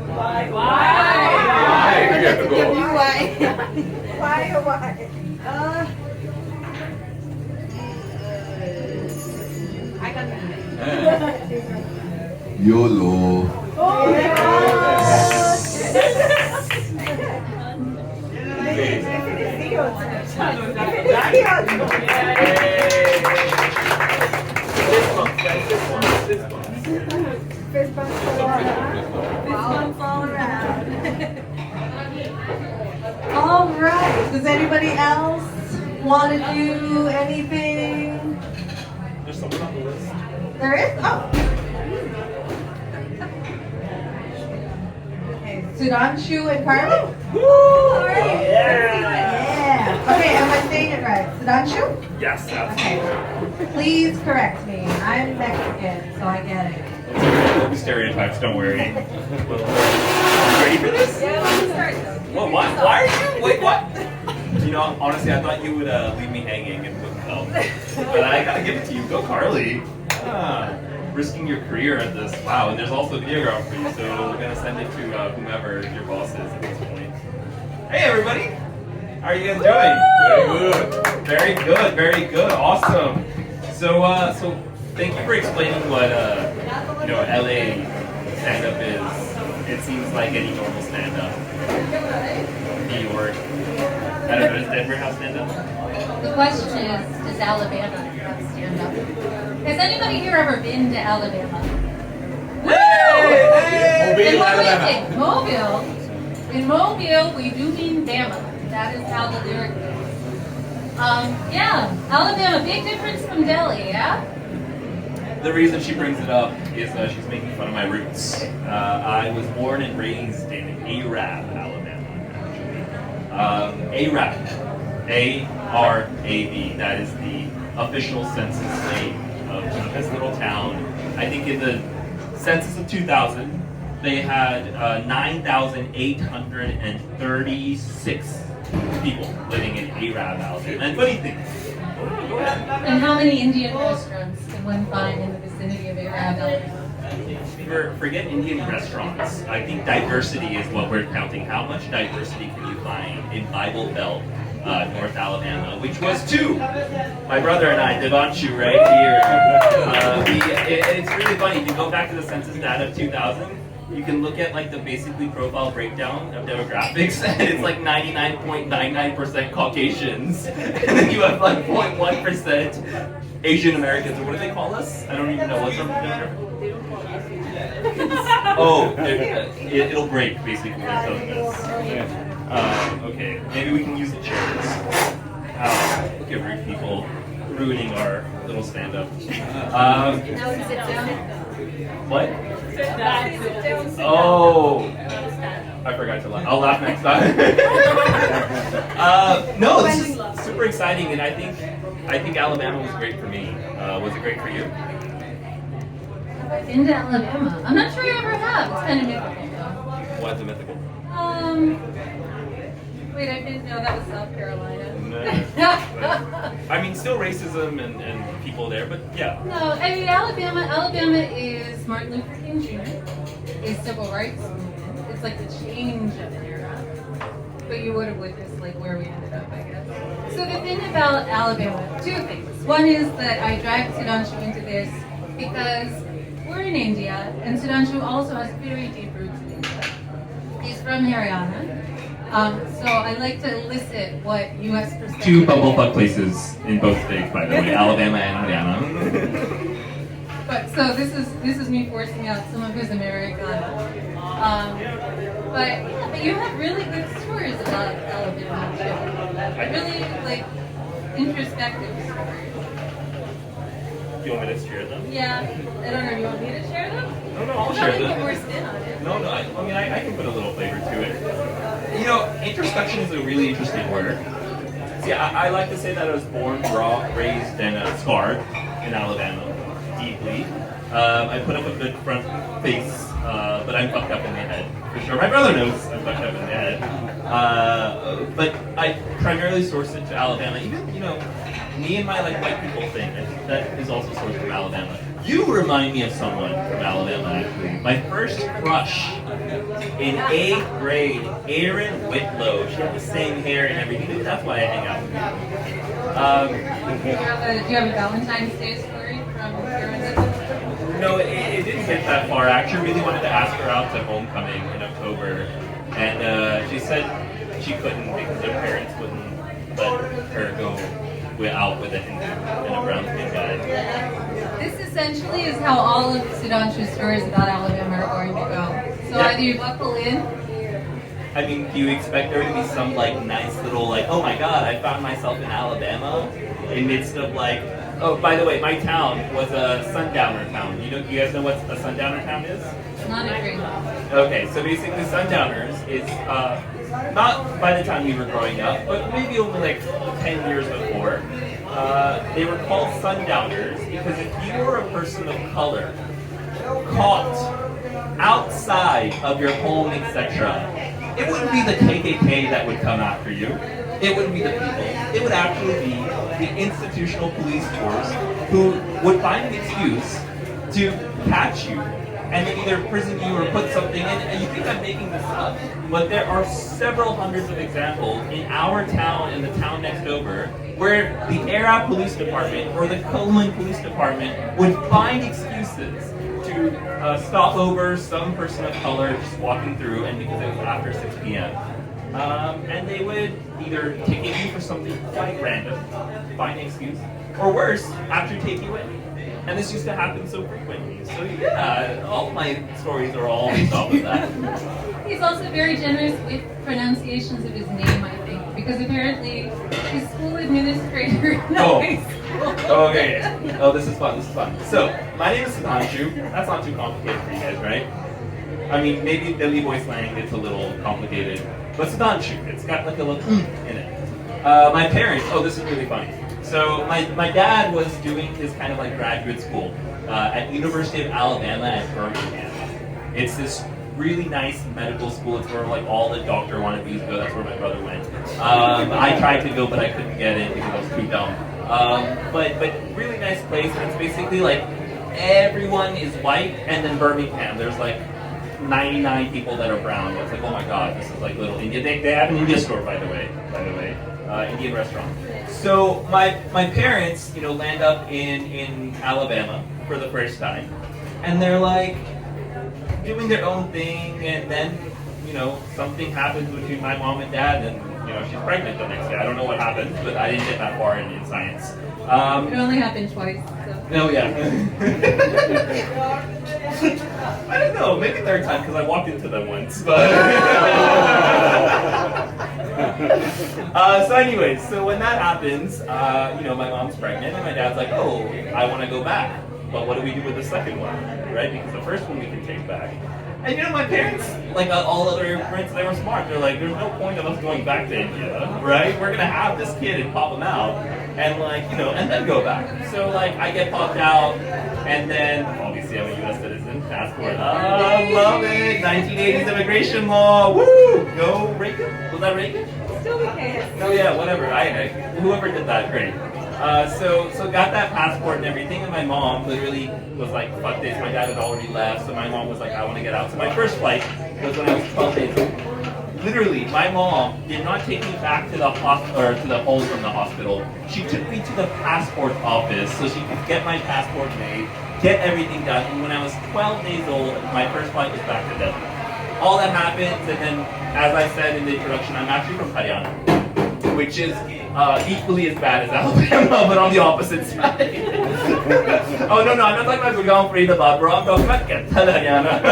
Why? Why? We have to go. Why? Why or why? I got YOLO. Fist bumps all around. All right. Does anybody else want to do anything? There's someone on the list. There is? Oh. Okay, Sudhanshu and Carly? How are you? Yeah. Okay, am I saying it right? Sudhanshu? Yes, absolutely. Okay. Please correct me. I'm Mexican, so I get it. There'll be stereotypes, don't worry. You ready for this? Yeah, let's start. Well, why are you? Wait, what? You know, honestly, I thought you would leave me hanging and wouldn't help. But I gotta give it to you. Go, Carly. Risking your career at this. Wow, and there's also a videographer for you, so we're gonna send it to whomever your boss is at this point. Hey, everybody. How are you guys doing? Very good, very good. Awesome. So thank you for explaining what LA stand-up is. It seems like any normal stand-up. New York. I don't know, does Denver have stand-up? The question is, does Alabama have stand-up? Has anybody here ever been to Alabama? Mobile, In what Alabama. way? Mobile. In Mobile, we do mean Bama. That is how the lyric goes. Yeah, Alabama, big difference from Delhi, yeah? The reason she brings it up is she's making fun of my roots. I was born and raised in Arab, Alabama, actually. Arab. A-R-A-B. That is the official census name of this little town. I think in the census of 2000, they had 9,836 people living in Arab, Alabama. And funny thing. Go ahead. And how many Indian restaurants can one find in the vicinity of Arab, Alabama? Forget Indian restaurants. I think diversity is what we're counting. How much diversity can you find in Bible Belt, North Alabama, which was two. My brother and I, Devanshu, right here. It's really funny. If you go back to the census data of 2000, you can look at like the basically profile breakdown of demographics, and it's like 99.99% Caucasians, and then you have like 0.1% Asian Americans. Or what do they call us? I don't even know what's our demographic. Oh, it'll break basically when it does this. Okay, maybe we can use the chairs. Look at rude people ruining our little stand-up. Now we sit down. What? Oh, I forgot to laugh. I'll laugh next time. No, this is super exciting, and I think Alabama was great for me. Was it great for you? Into Alabama. I'm not sure you ever have. It's kind of mythical, though. Why is it mythical? Wait, I didn't know that was South Carolina. I mean, still racism and people there, but yeah. No, I mean Alabama is Martin Luther King Jr. is civil rights movement. It's like the change of an era. But you would have witnessed like where we ended up, I guess. So the thing about Alabama, two things. One is that I dragged Sudhanshu into this because we're in India, and Sudhanshu also has very deep roots in India. He's from Haryana. So I like to elicit what U.S. perspective. Two bumblefuck places in both states, by the way, Alabama and Haryana. But so this is me forcing out some of his Americana. But you have really good stories about Alabama too. Really like introspective stories. Do you want me to share them? Yeah, I don't know. Do you want me to share them? No, I'll I'll share put them. more spin on it. No, I mean, I can put a little flavor to it. You know, introspection is a really interesting word. See, I like to say that I was born, raised, and scarred. in Alabama, deeply. I put up a good front face, but I'm fucked up in the head, for sure. My brother knows I'm fucked up in the head. But I primarily source it to Alabama. Even, me and my white people thing, I think that is also sourced from Alabama. You remind me of someone from Alabama, actually. My first crush in 8th grade, Erin Whitlow. She had the same hair and everything. Maybe that's why I hang out with you. Do you have a Valentine's Day story from Karen? No, it didn't get that far. I actually really wanted to ask her out to homecoming in October. And she said she couldn't because her parents wouldn't let her go out with a Hindu and a brown skin guy. This essentially is how all of Sudhanshu's stories about Alabama are going to go. So Yeah. either you buckle in. I mean, do you expect there to be some nice little oh my god, I found myself in Alabama in midst of oh, by the way, my town was a sundowner town. You guys know what a sundowner town is? Not a great one. Okay, so basically sundowners is not by the time we were growing up, but maybe only 10 years before. They were called sundowners because if you were a person of color caught outside of your home, etc., it wouldn't be the KKK that would come after you. It wouldn't be the people. It would actually be the institutional police force who would find an excuse to catch you and then either prison you or put something in. And you think I'm making this up, but there are several hundreds of examples in our town and the town next over where the Arab Police Department or the Coleman Police Department would find excuses to stop over some person of color just walking through, and because it was after 6 p.m. And they would either ticket you for something quite random, find an excuse, or worse, actually take you in. And this used to happen so frequently. So yeah, all my stories are all based off of that. He's also very generous with pronunciations of his name, I think, because apparently his school administrator knows. Okay. Oh, this is fun. So, my name is Sudhanshu. That's not too complicated for you guys, right? I mean, maybe Delhi boy slang, it's a little complicated. But Sudhanshu, it's got a little in it. My parents, this is really funny. So, my dad was doing his kind of graduate school at University of Alabama at Birmingham. It's this really nice medical school. It's where all the doctor wannabes go. That's where my brother went. I tried to go, but I couldn't get in because I was too dumb. But really nice place. And it's basically everyone is white, and then Birmingham, there's 99 people that are brown. It's oh my god, this is little India. They have an India store, by the way, Indian restaurant. So my parents, land up in Alabama for the first time, and they're doing their own thing, and then something happens between my mom and dad, and she's pregnant the next day. I don't know what happened, but I didn't get that far in science. It only happened twice. So. No, yeah. I don't know, maybe third time because I walked into them once. But so anyways, so when that happens, my mom's pregnant and my dad's oh, I want to go back. But what do we do with the second one, right? Because the first one we can take back. And my parents, all other parents, they were smart. They're there's no point of us going back to India, right? We're gonna have this kid and pop him out, and and then go back. So I get popped out, and then obviously I'm a U.S. citizen, passport. Love it. 1980s immigration law. Woo! Go Reagan. Was that Reagan? Still the case. No, yeah, whatever. Whoever did that, great. So got that passport and everything, and my mom literally was fuck this. My dad had already left, so my mom was I want to get out. So my first flight was when I was 12 days old. Literally, my mom did not take me back to the hospital to the home from the hospital. She took me to the passport office so she could get my passport made, get everything done. And when I was 12 days old, my first flight was back to Delhi. All that happens, and then, as I said in the introduction, I'm actually from Haryana, which is equally as bad as Alabama, but on the opposite side. Oh, no, I'm not talking about Gurgaon, Faridabad, bro. I'm talking about Kathal, Haryana.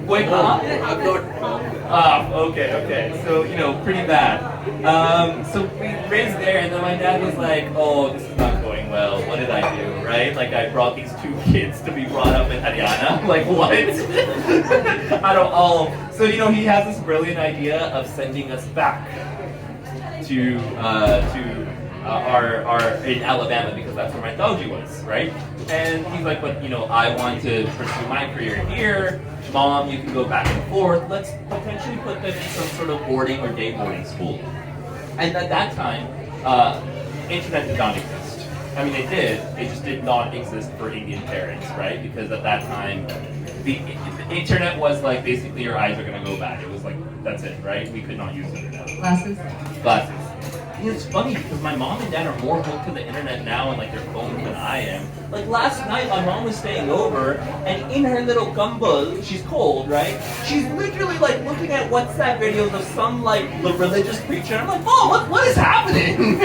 Wait, I'm not. Okay. So, pretty bad. So we raised there, and then my dad was oh, this is not going well. What did I do, right? I brought these 2 kids to be brought up in Haryana. What? Out of all. So, he has this brilliant idea of sending us back to are in Alabama because that's where my theology was, right? And he's like, but I want to pursue my career here. Mom, you can go back and forth. Let's potentially put them in some sort of boarding or day boarding school. And at that time, internet did not exist. I mean, it did. It just did not exist for Indian parents, right? Because at that time, the internet was like basically your eyes are gonna go bad. It was like that's it, right? We could not use internet. Glasses. Glasses. And it's funny because my mom and dad are more hooked to the internet now and like their phones than I am. Like last night, my mom was staying over, and in her little gumball, she's cold, right? She's literally like looking at WhatsApp videos of some like religious preacher. I'm like, Mom, what is happening?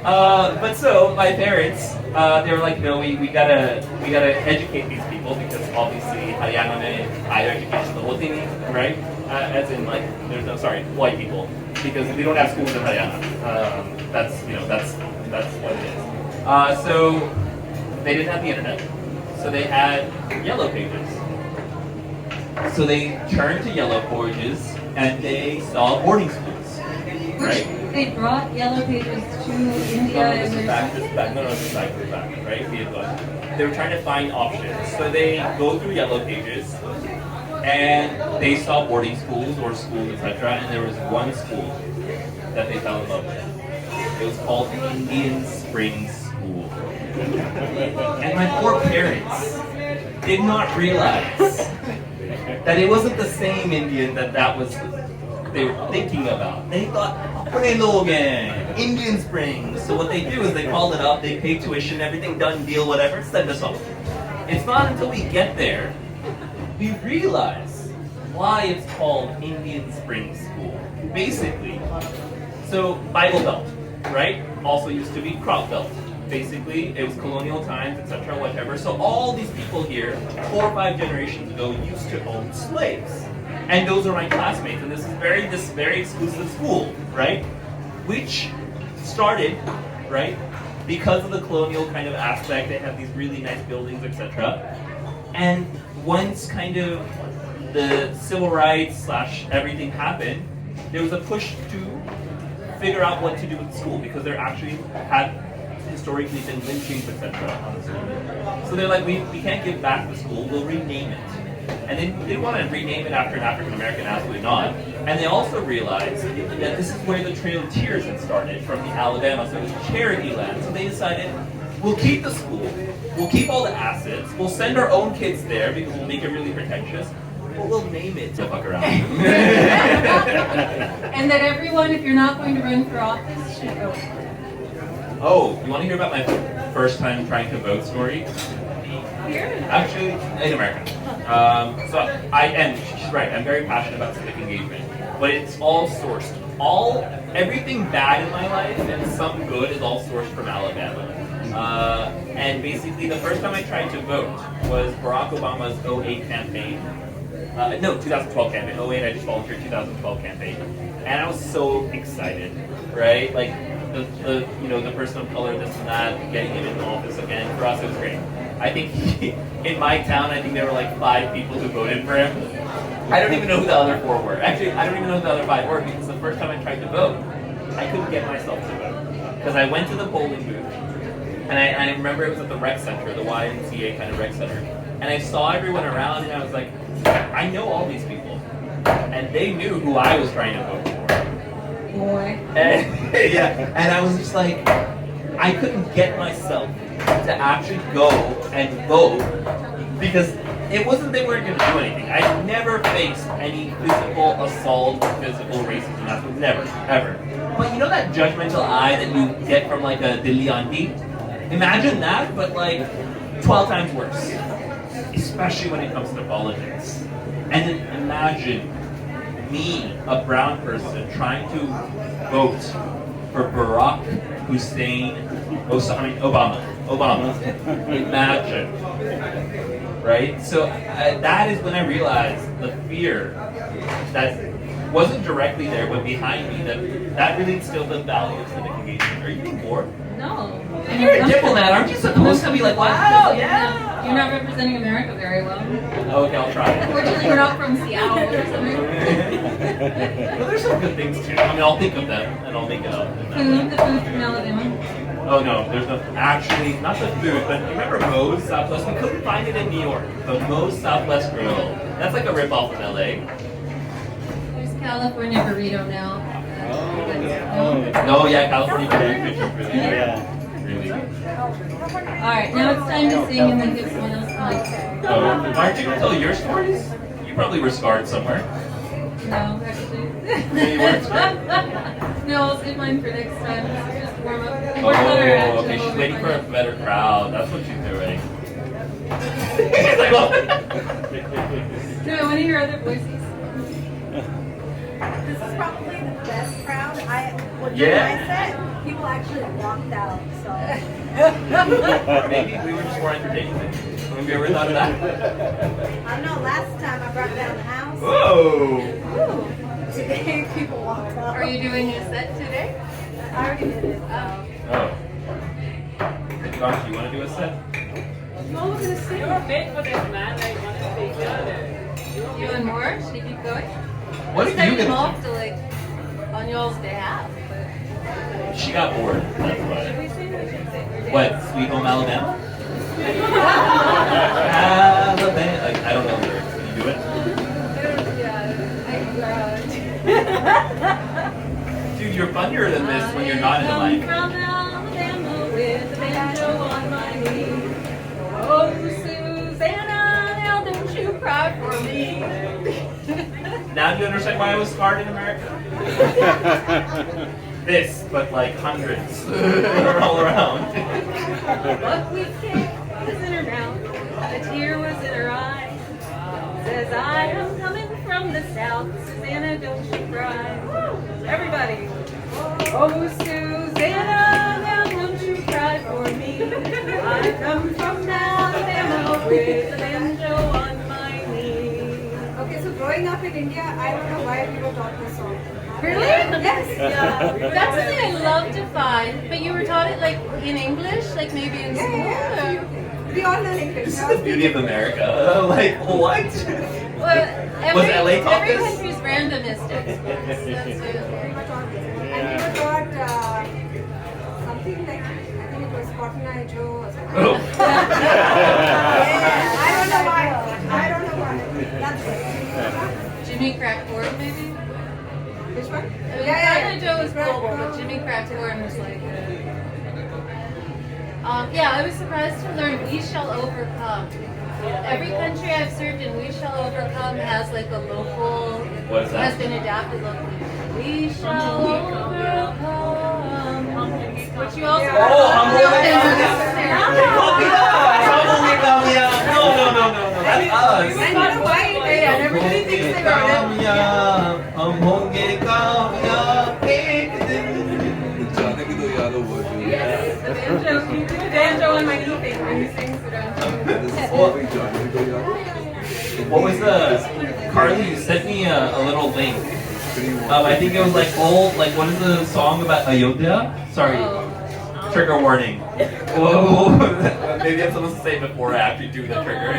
But so my parents, they were like, no, we gotta educate these people because obviously Haryana mein higher education the whole thing, right? As in like, white people, because we don't have schools in Haryana. That's what it is. So they didn't have the internet, so they had Yellow Pages. So they turned to Yellow Pages and they saw boarding schools, right? They brought Yellow Pages to India. This is back, right? They were trying to find options. So they go through Yellow Pages and they saw boarding schools or schools, etc. And there was one school that they fell in love with. It was called Indian Spring School. And my poor parents did not realize that it wasn't the same Indian that was they were thinking about. They thought, Apne Logan, Indian Springs. So what they do is they called it up, they pay tuition, everything done, deal, whatever, send us off. It's not until we get there, we realize why it's called Indian Spring School. Basically, so Bible Belt, right? Also used to be Crop Belt. Basically, it was colonial times, etc., whatever. So all these people here, 4 or 5 generations ago, used to own slaves. And those are my classmates, and this is this very exclusive school, right? Which started, right, because of the colonial kind of aspect. They have these really nice buildings, etc. And once kind of the civil rights / everything happened, there was a push to figure out what to do with the school because there actually had historically been lynchings, etc. on the school. So they're like, we can't give back the school, we'll rename it. And they didn't want to rename it after an African American, absolutely not. And they also realized that this is where the Trail of Tears had started from the Alabama, so it was Cherokee land. So they decided, we'll keep the school, we'll keep all the assets, we'll send our own kids there because we'll make it really pretentious, but we'll name it to fuck around. And that everyone, if you're not going to run for office, should vote. Oh, you want to hear about my first time trying to vote story? Actually, in America. So she's right, I'm very passionate about civic engagement, but it's all sourced. Everything bad in my life and some good is all sourced from Alabama. And basically the first time I tried to vote was Barack Obama's 2008 campaign. 2012 campaign. 2008, I just volunteered 2012 campaign. And I was so excited, right? Like the person of color, this and that, getting him into office again. For us, it was great. I think in my town, I think there were like 5 people who voted for him. I don't even know who the other 4 were. Actually, I don't even know who the other 5 were because the first time I tried to vote, I couldn't get myself to vote. Because I went to the polling booth, and I remember it was at the rec center, the YMCA kind of rec center, and I saw everyone around, and I was like, I know all these people. And they knew who I was trying to vote for. Boy. And I was just like, I couldn't get myself to actually go and vote because it wasn't they weren't going to do anything. I never faced any physical assault or physical racism. That's never, ever. But you know that judgmental eye that you get from like a Dilli auntie? Imagine that, but like 12 times worse. Especially when it comes to politics. And then imagine me, a brown person, trying to vote for Barack Hussein Obama. Imagine. Right? So that is when I realized the fear that wasn't directly there, but behind me, that really instilled the value of civic engagement. Are you being bored? No. You're a diplomat, aren't you supposed to be like, wow, yeah? You're not representing America very well. Okay, I'll try. Unfortunately, we're not from Seattle or something. Well, there's some good things too. I mean, I'll think of them and I'll make it up. The food from Alabama. Oh no, there's no, actually, not the food, but you remember Moe's Southwest? We couldn't find it in New York. The Moe's Southwest Grill. That's like a ripoff from LA. There's California burrito now. No, yeah, California food really good. Yeah. Really good. Alright, now it's time to sing and then give someone else time. Oh, aren't you gonna tell your stories? You probably were scarred somewhere. No, actually. You weren't scarred? No, I'll save mine for next time. Just warm up. Oh, okay, she's waiting for a better crowd. That's what she's doing. She's like, what? No, I want to hear other voices. This is probably the best crowd. When Yeah. I said, people actually walked out. So Maybe we were just more entertaining. Have you ever thought of that? I don't know. Last time I brought down the house. Whoa! Today people walked out. Are you doing a set today? I already did it. Oh. Gosh, you want to do a set? You're fit for this, man. Like, honestly, You and more? Should we keep going? What It's are you time gonna off to like on y'all's behalf. do? She got bored. That's why. What? Sweet Home Alabama? Alabama. Like, I don't know the lyrics. Can you do it? Dude, you're funnier than this when you're not in the mic. From Alabama with a banjo on my knee. Oh, Susanna, now don't you cry for me. Now do you understand why I was scarred in America? This, but like hundreds all around. But we can't was in her mouth, a tear was in her eye. Says I am coming from the south, Susanna, don't you cry. Everybody. Oh, Susanna, now don't you cry for me. I come from Alabama with a banjo on my knee. Okay, so growing up in India, I don't know why people taught this song. Really? Yes. Yeah. That's something I love to find. But you were taught it like in English, like maybe in school? Yeah. We all learn English. This is the beauty of America. Like, what? Well, Was LA taught every this? country's randomistic. That's it. And we were taught something like, I think it was Cotton Eye Joe or something. Oh. Yeah, I don't know why. I don't know why. That's it. Jimmy Crack Corn, maybe? Which one? I mean, Cotton Eye Joe was global, but Jimmy Crack Corn was like. Yeah, I was surprised to learn We Shall Overcome. Every country I've served in, We Shall Overcome has like a local, What is that? has been adapted locally. We shall overcome. Which you also No, that's us. And you know why? And everybody thinks they got it. जाने की तो याद हो वो जो Yes, the banjo, you do the banjo on my knee thing when you sing भी जाने की तो याद What was the Carly? You sent me a little link. I think it was like old. Like, what is the song about Ayodhya? Sorry, trigger warning. Whoa, maybe I'm supposed to say it before I actually do the trigger.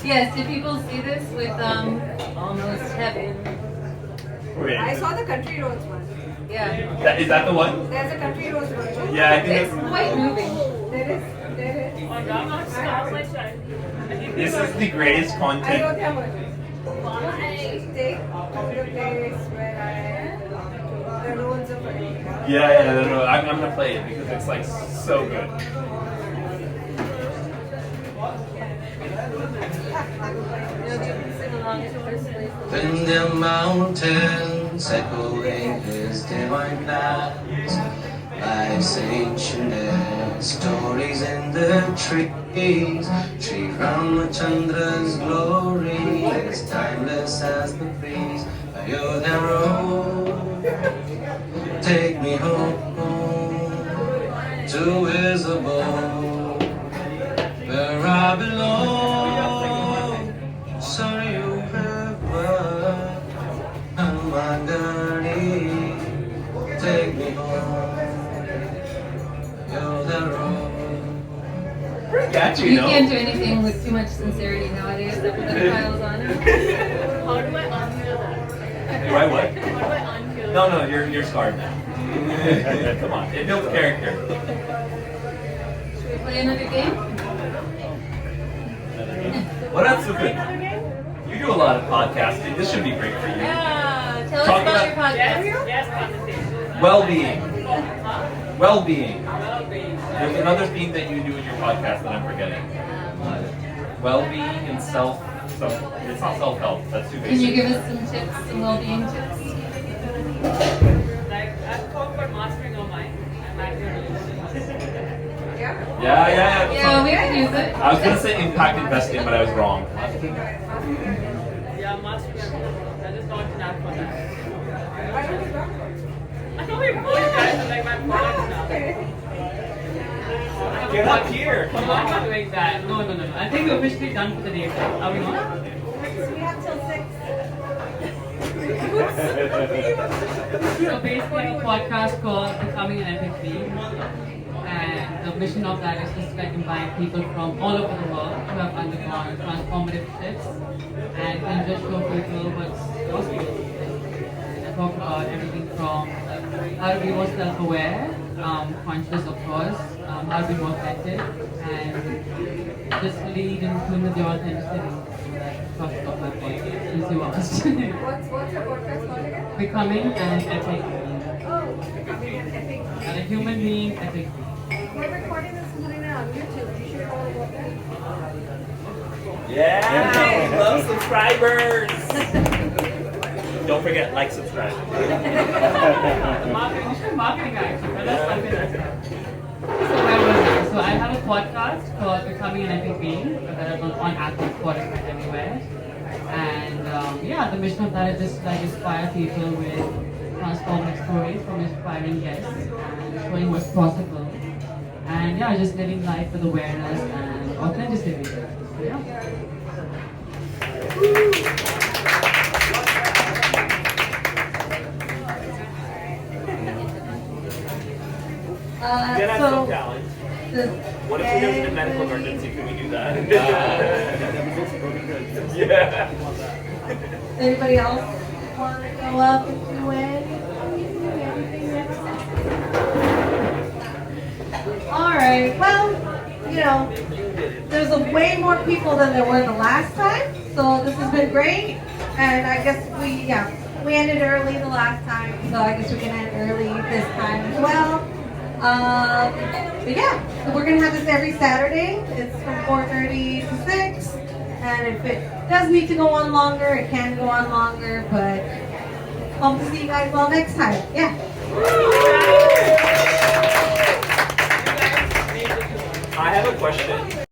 Yes, did people see this with Almost Heaven? I saw the Country Roads one. Yeah. Is that the one? There's a Country Roads version. Yeah, I think It's it's. quite moving. There is. Oh, Rama, stop my child. This is the greatest I content. don't have version. Take the place where I am. The roads of America. Yeah, no. I'm gonna play it because it's like so good. Sing along to this place. When the mountains echoing his divine plans, life's ancient stories in the trees. Sri Ramachandra's glory is timeless as the breeze. Ayodhya road, take me home to his abode, where I belong. Sorry, you river, Hamagani, take me home. You're the road. catchy, You no? can't do anything with too much sincerity nowadays. Everybody piles on it. How do I unhear that? Do I what? How do I unhear that? No, you're scarred now. Come on, it builds character. Should we play another game? What else, Sukun? You do a lot of podcasting. This should be great for you. Yeah. Tell us Talk about about- your podcast. Yes, conversation. Well-being. Well-being. Well-being. There's another theme that you do in your podcast that I'm forgetting. Well-being and it's not self-help. That's too basic. Can you give us some tips, some well-being tips? Like, I've talked about mastering your mind and managing your relationships. Yeah. Yeah, we could use it. I was gonna say impact investing, but I was wrong. Yeah, mastering your mind. I just got an app for that. I know we both guys are like my products now. Get up here. I'm not doing that. No. I think we're officially done for the day. Are we not? We have till 6. So basically, a podcast called Becoming an Epic Being. And the mission of that is just to like invite people from all over the world who have undergone transformative shifts and can just show people what's possible. And I talk about everything from how to be more self-aware, conscious of course, how to be more authentic, and just lead and tune with your authenticity. Talk about my podcast since you asked. What's your podcast called again? Becoming an epic being. Oh, becoming an epic. And a human being, epic being. We're recording this and putting it on YouTube. You should all watch it. Yeah, love subscribers. Don't forget, like, subscribe. Marketing actually, but that's something that's So where was I? So I have a podcast called Becoming an Epic Being, available on Apple, Spotify, everywhere. And the mission of that is just to like inspire people with transformative stories from inspiring guests and showing what's possible. And just living life with awareness and authenticity. So, yeah. Get us So, some talent. What if we have a medical emergency? Can we do that? Yeah. anybody else want to go up and do All right. Well, there's way more people than there were the last time, so this has been great. And I guess we ended early the last time, so I guess we can end early this time as well. So we're gonna have this every Saturday. It's from 4:30 to 6, and if it does need to go on longer, it can go on longer. But hope to see you guys all next time. Yeah. I have a question.